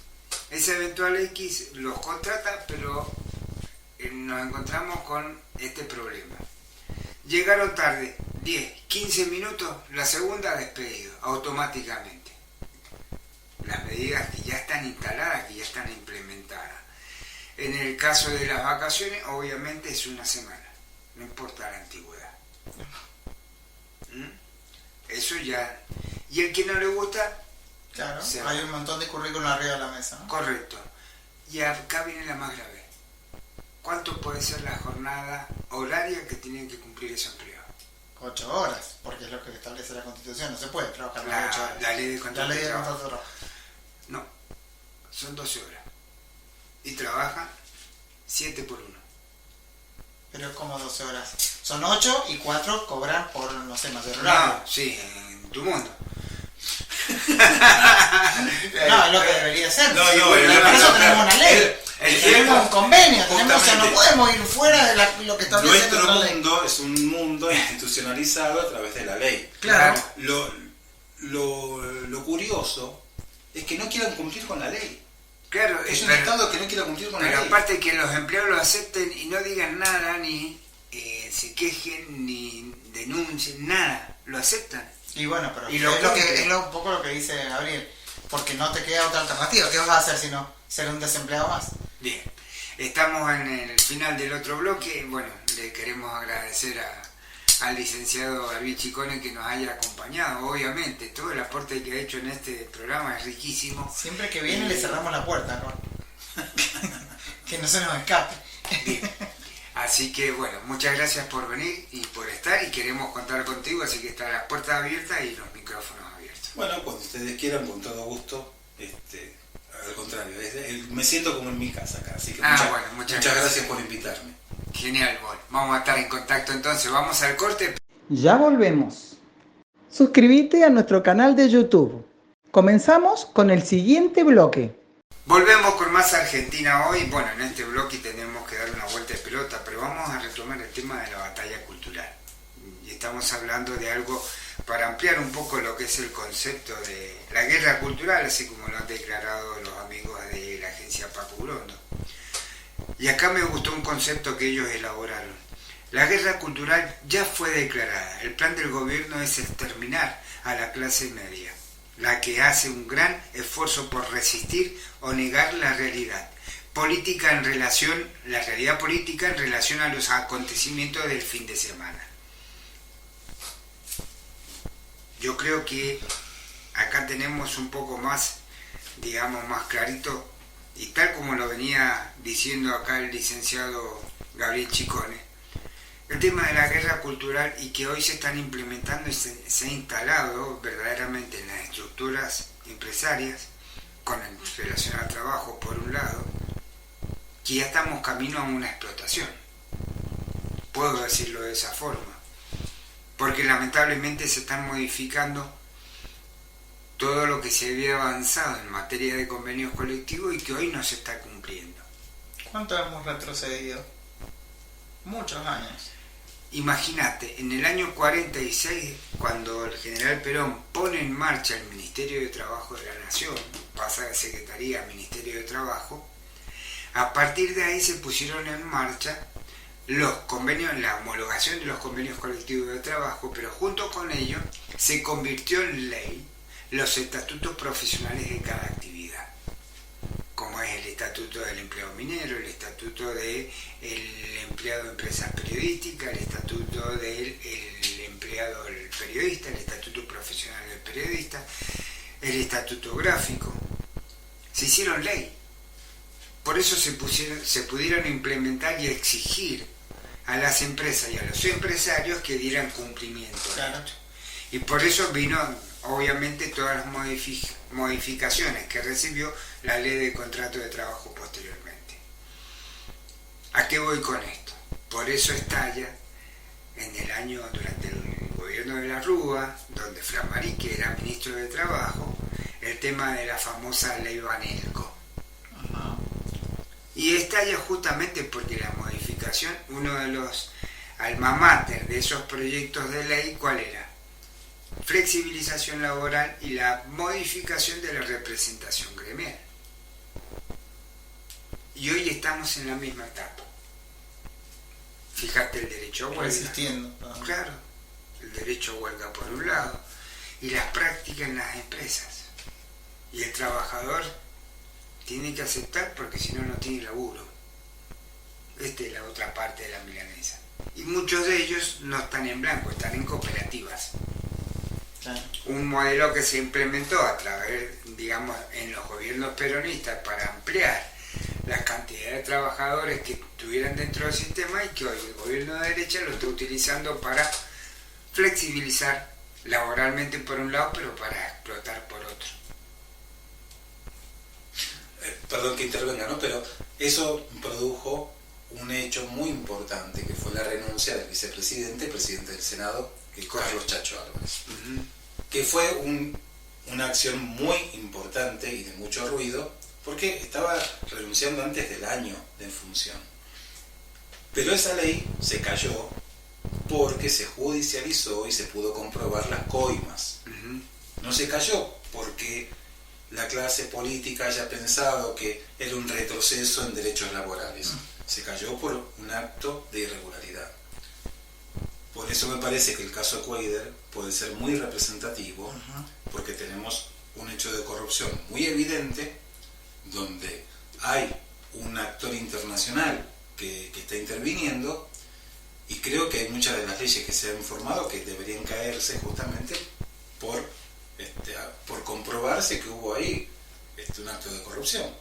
Ese eventual X los contrata, pero nos encontramos con este problema. Llegaron tarde, 10, 15 minutos, la segunda despedido, automáticamente. Las medidas que ya están instaladas, que ya están implementadas. En el caso de las vacaciones, obviamente es una semana, no importa la antigüedad. Eso ya. Y el que no le gusta, Claro, hay un montón de currículum arriba de la mesa, ¿no? correcto. Y acá viene la más grave. ¿Cuánto puede ser la jornada horaria que tienen que cumplir esos empleados? 8 horas, porque es lo que establece la Constitución. No se puede trabajar más de 8 horas. La ley de contrato La ley de de trabajo. contrato de trabajo. No, son 12 horas. Y trabajan 7 por 1. Pero es como 12 horas. Son 8 y 4 cobran por, no sé, mayor horario. No, sí, en tu mundo. No, es lo que debería ser. No, Sí, no, porque no, para eso no, tenemos no, una ley. el Tenemos tiempo, un convenio, tenemos, o sea, no justamente. podemos ir fuera de lo que establece Nuestro nuestra ley. mundo es un mundo institucionalizado a través de la ley. Claro. Lo curioso es que no quieran cumplir con la ley. Claro, Es un pero- Estado que no quiera cumplir con la Pero ley. aparte que los empleados lo acepten y no digan nada, ni se quejen, ni denuncien, nada, lo aceptan. Y bueno, pero Y es, lo lo que, cumple. es un poco lo que dice Gabriel, porque no te queda otra alternativa. ¿Qué vas a hacer si no ser un desempleado más? Bien, estamos en el final del otro bloque. Bueno, le queremos agradecer al licenciado Gabriel Chicone que nos haya acompañado. Obviamente, todo el aporte que ha hecho en este programa es riquísimo. Siempre que viene le cerramos la puerta, ¿no? Que no se nos escape. Bien. Así que bueno, muchas gracias por venir y por estar y queremos contar contigo, así que están las puertas abiertas y los micrófonos abiertos. Bueno, cuando ustedes quieran, con todo gusto. Al contrario, me siento como en mi casa acá. Así que muchas gracias por invitarme. Genial, bueno, vamos a estar en contacto entonces, vamos al corte. Ya volvemos. Suscríbete a nuestro canal de YouTube. Comenzamos con el siguiente bloque. Volvemos con más Argentina hoy. Bueno, en este bloque tenemos que dar una vuelta de pelota, pero vamos a retomar el tema de la batalla cultural. Y estamos hablando de algo para ampliar un poco lo que es el concepto de la guerra cultural, así como lo han declarado los amigos de la agencia Paco Urondo. Y acá me gustó un concepto que ellos elaboraron. La guerra cultural ya fue declarada. El plan del gobierno es exterminar a la clase media, la que hace un gran esfuerzo por resistir o negar la realidad política la realidad política en relación a los acontecimientos del fin de semana. Yo creo que acá tenemos un poco más, digamos, más clarito, y tal como lo venía diciendo acá el licenciado Gabriel Chicone, el tema de la guerra cultural y que hoy se están implementando y se ha instalado verdaderamente en las estructuras empresarias con relación al trabajo por un lado, que ya estamos camino a una explotación, puedo decirlo de esa forma, porque lamentablemente se están modificando todo lo que se había avanzado en materia de convenios colectivos y que hoy no se está cumpliendo. ¿Cuánto hemos retrocedido? Muchos años. Imagínate, en el año 46, cuando el general Perón pone en marcha el Ministerio de Trabajo de la Nación, pasa de Secretaría a Ministerio de Trabajo, a partir de ahí se pusieron en marcha los convenios, la homologación de los convenios colectivos de trabajo, pero junto con ello se convirtió en ley los estatutos profesionales de cada actividad, como es el estatuto del empleado minero, el estatuto del empleado de empresas periodísticas, el estatuto del empleado del periodista, el estatuto profesional del periodista, el estatuto gráfico. Se hicieron ley. Por eso se pudieron implementar y exigir a las empresas y a los empresarios que dieran cumplimiento. Claro. Y por eso vino, obviamente, todas las modificaciones que recibió la ley de contrato de trabajo posteriormente. ¿A qué voy con esto? Por eso estalla en el año, durante el gobierno de la Rúa, donde Flamarique era ministro de Trabajo, el tema de la famosa ley Banelco. Y estalla justamente porque la modificación, uno de los alma mater de esos proyectos de ley, ¿cuál era? Flexibilización laboral y la modificación de la representación gremial. Y hoy estamos en la misma etapa. Fíjate el derecho a huelga. Resistiendo. Claro, el derecho a huelga por un lado y las prácticas en las empresas. Y el trabajador tiene que aceptar porque si no, no tiene laburo. Esta es la otra parte de la milanesa. Y muchos de ellos no están en blanco, están en cooperativas. Claro. Un modelo que se implementó a través, digamos, en los gobiernos peronistas para ampliar la cantidad de trabajadores que estuvieran dentro del sistema y que hoy el gobierno de derecha lo está utilizando para flexibilizar laboralmente por un lado, pero para explotar por otro. Perdón que intervenga, ¿no? Pero eso produjo un hecho muy importante, que fue la renuncia del vicepresidente, presidente del Senado, Carlos Chacho Álvarez, que fue una acción muy importante y de mucho ruido, porque estaba renunciando antes del año de función. Pero esa ley se cayó porque se judicializó y se pudo comprobar las coimas. No se cayó porque la clase política haya pensado que era un retroceso en derechos laborales. Se cayó por un acto de irregularidad. Por eso me parece que el caso Cuadra puede ser muy representativo, porque tenemos un hecho de corrupción muy evidente, donde hay un actor internacional que está interviniendo, y creo que hay muchas de las leyes que se han formado que deberían caerse justamente por comprobarse que hubo ahí un acto de corrupción.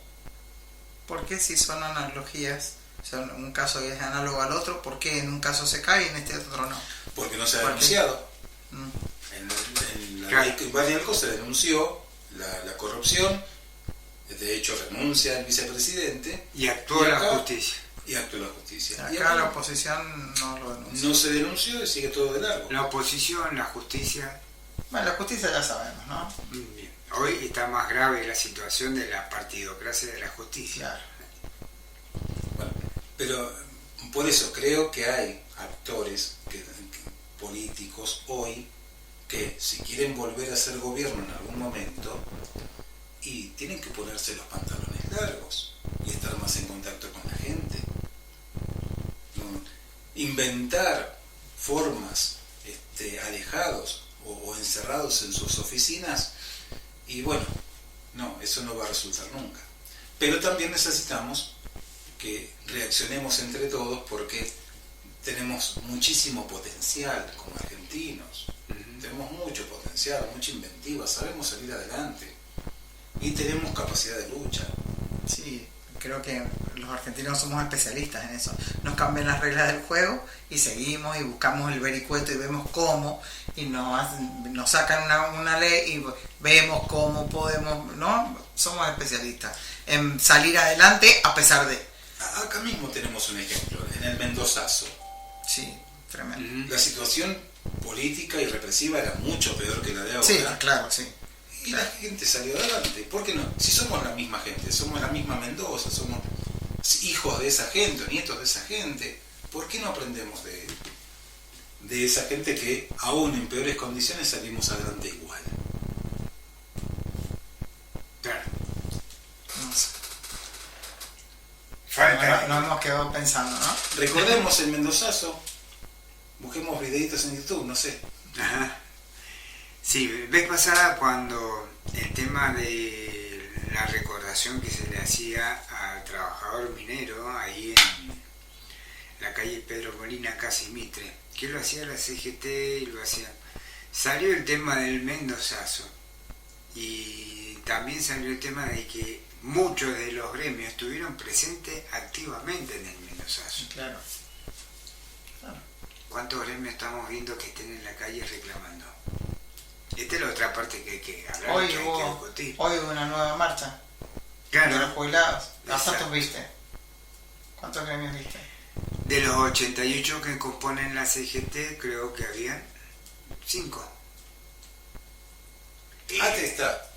¿Por qué si son analogías? O sea, un caso es análogo al otro, ¿por qué en un caso se cae y en este otro no? Porque no se ha denunciado. En la ley Banelco se denunció la corrupción, de hecho renuncia el vicepresidente. Y actuó la justicia. Y actuó la justicia. Acá la oposición no lo denunció. No se denunció y sigue todo de largo. La oposición, la justicia. Bueno, la justicia ya sabemos, ¿no? Bien. Hoy está más grave la situación de la partidocracia de la justicia. Claro. Bueno, pero por eso creo que hay actores políticos hoy que si quieren volver a ser gobierno en algún momento, y tienen que ponerse los pantalones largos y estar más en contacto con la gente. Inventar formas alejados o encerrados en sus oficinas, y bueno, no, eso no va a resultar nunca. Pero también necesitamos que reaccionemos entre todos, porque tenemos muchísimo potencial como argentinos. Tenemos mucho potencial, mucha inventiva, sabemos salir adelante y tenemos capacidad de lucha. Sí, creo que los argentinos somos especialistas en eso. Nos cambian las reglas del juego y seguimos y buscamos el vericueto y vemos cómo, y nos sacan una ley y vemos cómo podemos, ¿no? Somos especialistas en salir adelante a pesar de. Acá mismo tenemos un ejemplo, en el Mendozazo. Sí, tremendo. La situación política y represiva era mucho peor que la de ahora. Sí, claro, sí. Y la gente salió adelante. ¿Por qué no? Si somos la misma gente, somos la misma Mendoza, somos hijos de esa gente, nietos de esa gente, ¿por qué no aprendemos de esa gente que aún en peores condiciones salimos adelante igual? Claro. No sé. Falta. No hemos quedado pensando, ¿no? Recordemos el Mendozazo, busquemos videitos en YouTube, no sé. Ajá. Sí, vez pasada cuando el tema de la recordación que se le hacía al trabajador minero ahí en la calle Pedro Molina, casi Mitre, que lo hacía la CGT y lo hacía. Salió el tema del Mendozazo y también salió el tema de que muchos de los gremios estuvieron presentes activamente en el Mendozazo. Claro. ¿Cuántos gremios estamos viendo que estén en la calle reclamando? Esta es la otra parte que hay que hablar, Hoy que hay que hubo discutir. una nueva marcha de los Claro, jubilados. ¿Cuántos Exacto. viste? ¿Cuántos gremios viste? de los 88 que componen la CGT, creo que habían 5. ATE está.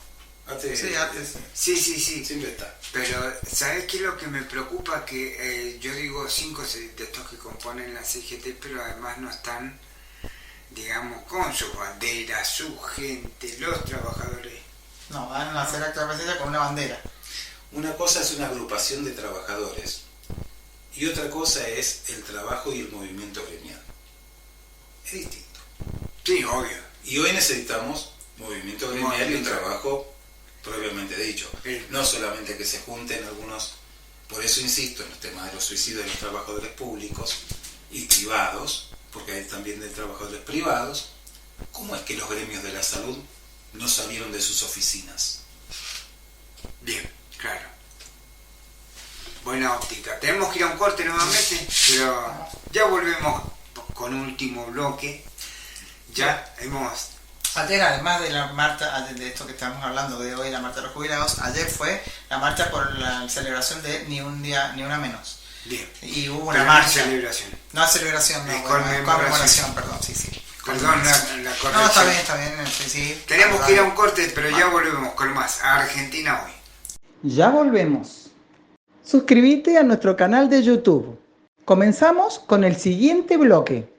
Sí, antes sí. Sí. Siempre está. Pero, ¿sabes qué es lo que me preocupa? Que yo digo 5 de estos que componen la CGT, pero además no están, digamos, con su bandera, su gente, los trabajadores. No, van a hacer acto de presencia con una bandera. Una cosa es una agrupación de trabajadores y otra cosa es el trabajo y el movimiento gremial. Es distinto. Sí, obvio. Y hoy necesitamos movimiento gremial y un trabajo propiamente dicho. No solamente que se junten algunos, por eso insisto en los temas de los suicidios de los trabajadores públicos y privados, porque hay también de trabajadores privados. ¿Cómo es que los gremios de la salud no salieron de sus oficinas? Bien, claro. Buena óptica. Tenemos que ir a un corte nuevamente, pero ya volvemos con último bloque. Ya hemos... Ayer, además de la marcha, de esto que estamos hablando de hoy, la marcha de los jubilados, ayer fue la marcha por la celebración de Ni un día, ni una menos. Bien. Y hubo Pero una no marcha. celebración. No celebración, no, Es bueno, conmemoración, perdón, sí. Perdón la corrección. No, está bien, sí. Tenemos que ir a un corte, pero ya volvemos con más. A Argentina hoy. Ya volvemos. Suscríbete a nuestro canal de YouTube. Comenzamos con el siguiente bloque.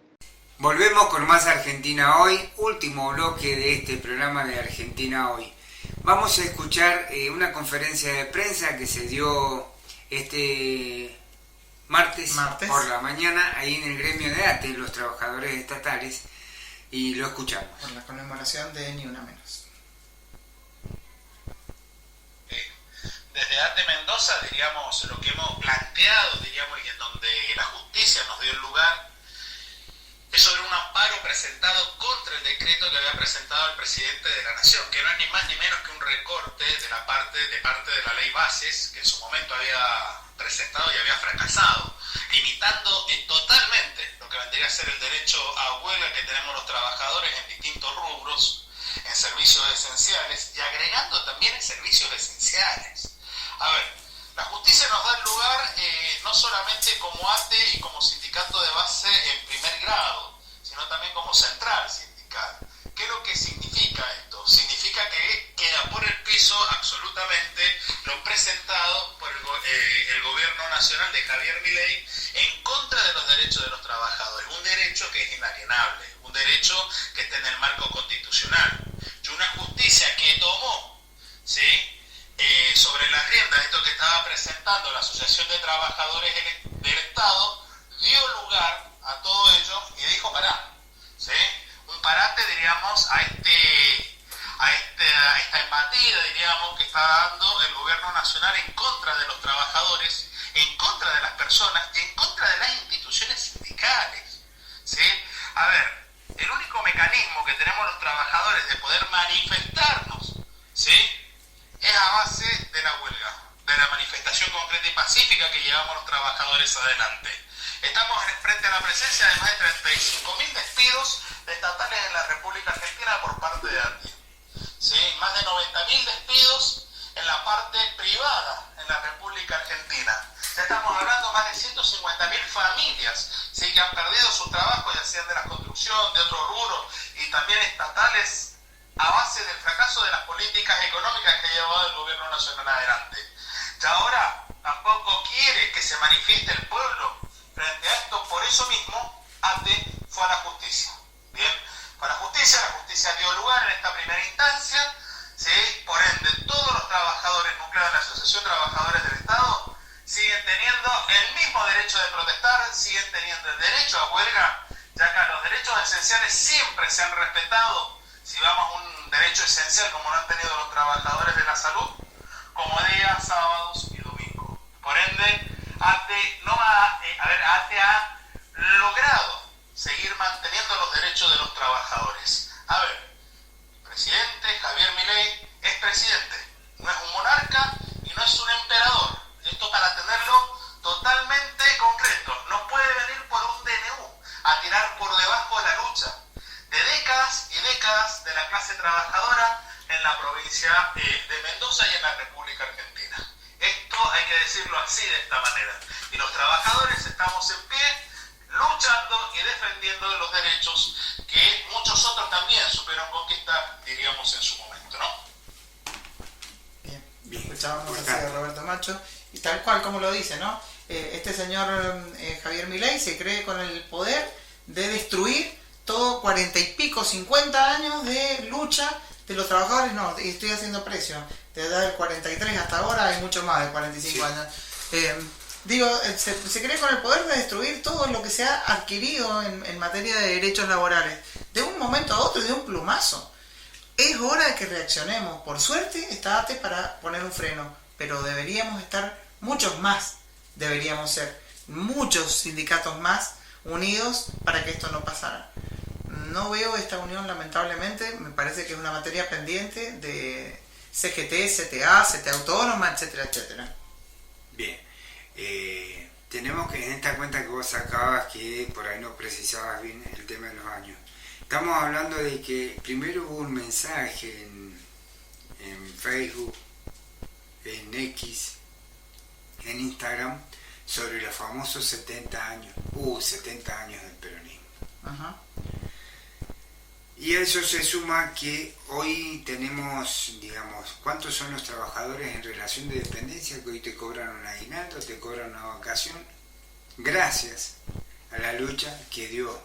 Volvemos con más Argentina hoy, último bloque de este programa de Argentina hoy. Vamos a escuchar una conferencia de prensa que se dio este martes por la mañana ahí en el gremio de ATE, los trabajadores estatales, y lo escuchamos. Por la conmemoración de Ni una menos. Desde ATE Mendoza, diríamos, lo que hemos planteado, diríamos, y en donde la justicia nos dio el lugar, es sobre un amparo presentado contra el decreto que había presentado el presidente de la Nación, que no es ni más ni menos que un recorte de parte de la ley Bases, que en su momento había presentado y había fracasado, limitando totalmente lo que vendría a ser el derecho a huelga que tenemos los trabajadores en distintos rubros, en servicios esenciales, y agregando también en servicios esenciales. A ver, la justicia nos da el lugar no solamente como ATE y como sindicato de base en primer grado, sino también como central sindical. ¿Qué es lo que significa esto? Significa que queda por el piso absolutamente lo presentado por el gobierno nacional de Javier Milei en contra de los derechos de los trabajadores. Un derecho que es inalienable, un derecho que está en el marco constitucional. Y una justicia que tomó, ¿sí?, sobre las riendas de esto que estaba presentando la Asociación de Trabajadores del Estado, dio lugar a todo ello y dijo pará, ¿sí? Un parate, diríamos, a esta embatida, diríamos, que está dando el gobierno nacional en contra de los trabajadores, en contra de las personas y en contra de las instituciones sindicales, ¿sí? A ver, el único mecanismo que tenemos los trabajadores de poder manifestarnos, ¿sí?, es a base de la huelga, de la manifestación concreta y pacífica que llevamos los trabajadores adelante. Estamos frente a la presencia de más de 35.000 despidos estatales en la República Argentina por parte de ATE. ¿Sí? Más de 90.000 despidos en la parte privada en la República Argentina. Ya estamos hablando de más de 150.000 familias, ¿sí?, que han perdido su trabajo, ya sean de la construcción, de otros rubros y también estatales, a base del fracaso de las políticas económicas que ha llevado el gobierno nacional adelante. Y ahora tampoco quiere que se manifieste el pueblo frente a esto, por eso mismo ATE fue a la justicia. Bien, fue a la justicia dio lugar en esta primera instancia, ¿sí? Por ende, todos los trabajadores nucleados de la Asociación de Trabajadores del Estado siguen teniendo el mismo derecho de protestar, siguen teniendo el derecho a huelga, ya que los derechos esenciales siempre se han respetado. Si vamos a un derecho esencial como lo han tenido los trabajadores de la salud, como días, sábados y domingos. Por ende, ATE ha logrado seguir manteniendo los derechos de los trabajadores. A ver, el presidente Javier Milei es presidente, no es un monarca y no es un emperador. Esto para tenerlo totalmente concreto. No puede venir por un DNU a tirar por debajo de la lucha de décadas y décadas de la la clase trabajadora en la provincia de Mendoza y en la República Argentina. Esto hay que decirlo así, de esta manera. Y los trabajadores estamos en pie, luchando y defendiendo los derechos que muchos otros también supieron conquistar, diríamos, en su momento, ¿no? Bien, escuchábamos así a Roberto Macho, y tal cual como lo dice, ¿no? Este señor Javier Milei se cree con el poder de destruir todo 40 y pico, 50 años de lucha de los trabajadores. No, y estoy haciendo precio, desde el 43 hasta ahora hay mucho más de 45 años. Se cree con el poder de destruir todo lo que se ha adquirido en materia de derechos laborales, de un momento a otro y de un plumazo. Es hora de que reaccionemos. Por suerte está ATE para poner un freno, pero deberíamos estar muchos más, deberíamos ser muchos sindicatos más unidos para que esto no pasara. No veo esta unión, lamentablemente. Me parece que es una materia pendiente de CGT, CTA, CTA Autónoma, etcétera, etcétera. Bien. Tenemos que, en esta cuenta que vos sacabas, que por ahí no precisabas bien el tema de los años, estamos hablando de que primero hubo un mensaje en Facebook, en X, en Instagram, sobre los famosos 70 años. 70 años del peronismo. Ajá. Y a eso se suma que hoy tenemos, digamos, ¿cuántos son los trabajadores en relación de dependencia que hoy te cobran un aguinaldo, te cobran una vacación? Gracias a la lucha que dio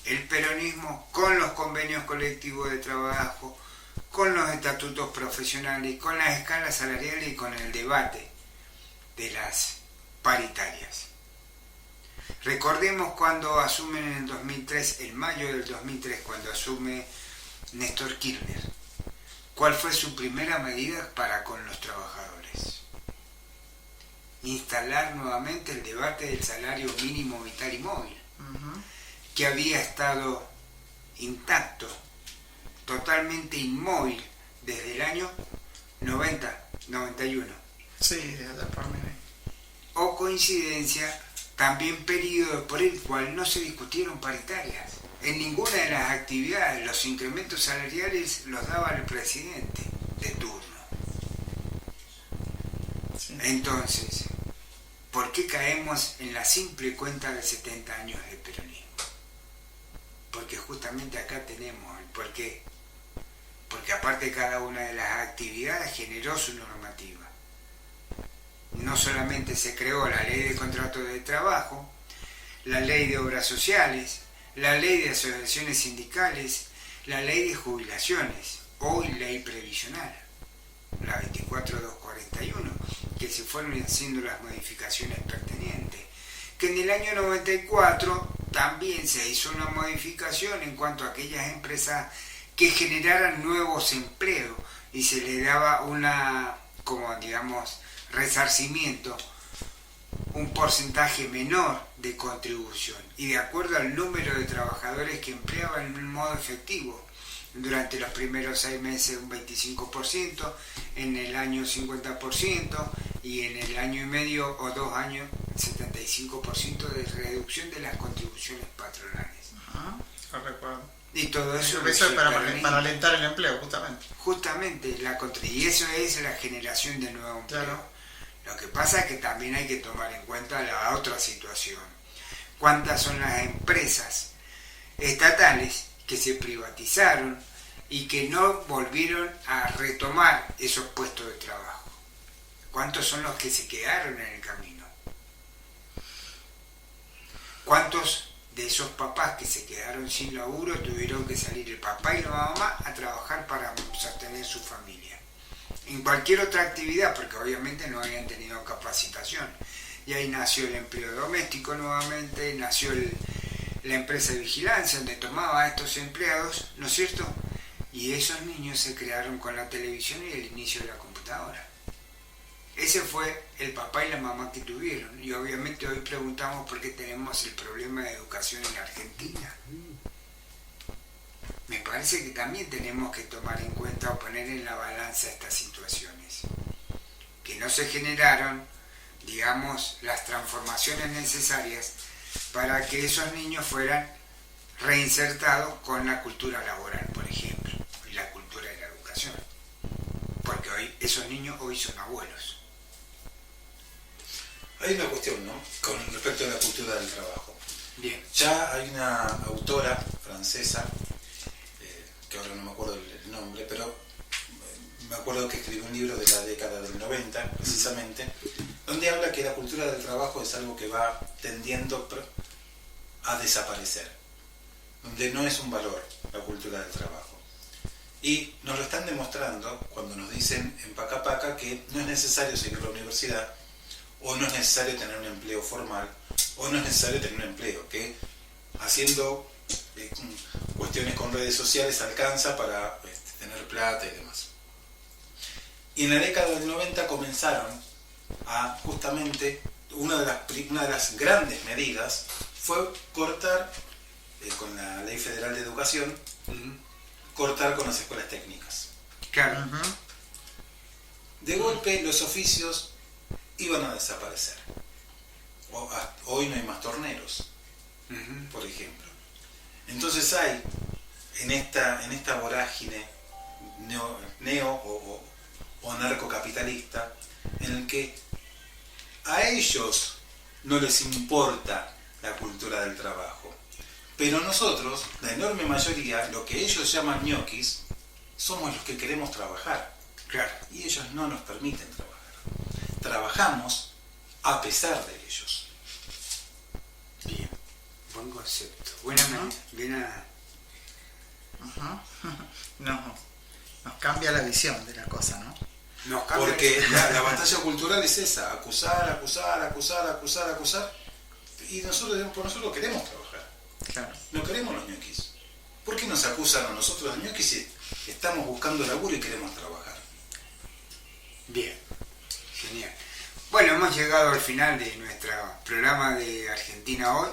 el peronismo con los convenios colectivos de trabajo, con los estatutos profesionales, con las escalas salariales y con el debate de las paritarias. Recordemos cuando asumen en el 2003, en mayo del 2003, cuando asume Néstor Kirchner. ¿Cuál fue su primera medida para con los trabajadores? Instalar nuevamente el debate del salario mínimo vital y móvil, que había estado intacto, totalmente inmóvil, desde el año 90-91. Sí, desde por mí. O coincidencia, también periodo por el cual no se discutieron paritarias. En ninguna de las actividades los incrementos salariales los daba el presidente de turno. Sí. Entonces, ¿por qué caemos en la simple cuenta de 70 años de peronismo? Porque justamente acá tenemos el porqué. Porque aparte cada una de las actividades generó su normativa. No solamente se creó la ley de contratos de trabajo, la ley de obras sociales, la ley de asociaciones sindicales, la ley de jubilaciones, hoy ley previsional, la 24241, que se fueron haciendo las modificaciones pertinentes, que en el año 94 también se hizo una modificación en cuanto a aquellas empresas que generaran nuevos empleos y se le daba una, como digamos, resarcimiento, un porcentaje menor de contribución y de acuerdo al número de trabajadores que empleaban en modo efectivo. Durante los primeros 6 meses un 25%, en el año 50% y en el año y medio o 2 años 75% de reducción de las contribuciones patronales. Ajá, lo recuerdo. Y todo eso es para alentar el empleo, justamente. Justamente, y eso es la generación de nuevo empleo. Claro. Lo que pasa es que también hay que tomar en cuenta la otra situación. ¿Cuántas son las empresas estatales que se privatizaron y que no volvieron a retomar esos puestos de trabajo? ¿Cuántos son los que se quedaron en el camino? ¿Cuántos de esos papás que se quedaron sin laburo tuvieron que salir el papá y la mamá a trabajar para sostener su familia? En cualquier otra actividad, porque obviamente no habían tenido capacitación. Y ahí nació el empleo doméstico nuevamente, nació la empresa de vigilancia donde tomaba a estos empleados, ¿no es cierto? Y esos niños se crearon con la televisión y el inicio de la computadora. Ese fue el papá y la mamá que tuvieron. Y obviamente hoy preguntamos por qué tenemos el problema de educación en Argentina. Me parece que también tenemos que tomar en cuenta o poner en la balanza estas situaciones. Que no se generaron, digamos, las transformaciones necesarias para que esos niños fueran reinsertados con la cultura laboral, por ejemplo, y la esos niños hoy son abuelos. Hay una cuestión, ¿no? Con respecto a la cultura del trabajo. Bien. Ya hay una autora francesa, que ahora no me acuerdo el nombre, pero me acuerdo que escribió un libro de la década del 90, precisamente, donde habla que la cultura del trabajo es algo que va tendiendo a desaparecer, donde no es un valor la cultura del trabajo. Y nos lo están demostrando cuando nos dicen en Paca Paca que no es necesario seguir la universidad, o no es necesario tener un empleo formal, o no es necesario tener un empleo, que haciendo cuestiones con redes sociales alcanza para tener plata y demás. Y en la década del 90 comenzaron a, justamente, una de las grandes medidas fue cortar, con la Ley Federal de Educación, cortar con las escuelas técnicas. Claro. De golpe los oficios iban a desaparecer. Hoy no hay más torneros, por ejemplo. Entonces hay en esta vorágine neo o narcocapitalista, en el que a ellos no les importa la cultura del trabajo, pero nosotros, la enorme mayoría, lo que ellos llaman ñoquis, somos los que queremos trabajar. Claro. Y ellos no nos permiten trabajar. Trabajamos a pesar de ellos. Bien, buen concepto. Buena manera. Bien Nos cambia la visión de la cosa, ¿no? nos cambia. Porque la batalla cultural es esa, acusar, y por nosotros queremos trabajar. Claro. No queremos los ñoquis. ¿Por qué nos acusan a nosotros los ñoquis si estamos buscando laburo y queremos trabajar? Bien, genial. Bueno, hemos llegado al final de nuestro programa de Argentina Hoy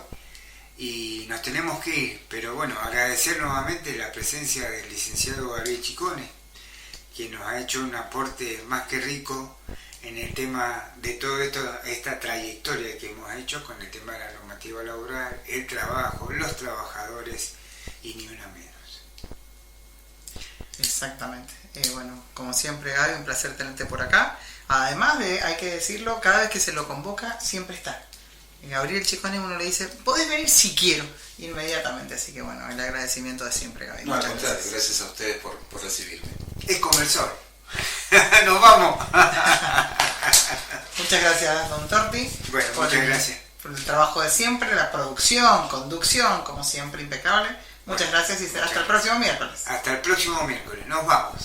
y nos tenemos que ir, pero bueno, agradecer nuevamente la presencia del licenciado Gabriel Chicone, que nos ha hecho un aporte más que rico en el tema de toda esta trayectoria que hemos hecho con el tema de la normativa laboral, el trabajo, los trabajadores y ni una menos. Exactamente. Bueno, como siempre, Gaby, un placer tenerte por acá. Además de, hay que decirlo, cada vez que se lo convoca, siempre está. Gabriel Chicone, uno le dice, podés venir si quiero, inmediatamente. Así que bueno, el agradecimiento de siempre, Gaby. No, al contrario, gracias a ustedes por recibirme. Es Comersol. Nos vamos. Muchas gracias, don Torti. Bueno, muchas gracias. Por el trabajo de siempre, la producción, conducción, como siempre, impecable. Muchas gracias y será hasta el próximo miércoles. Hasta el próximo miércoles. Nos vamos.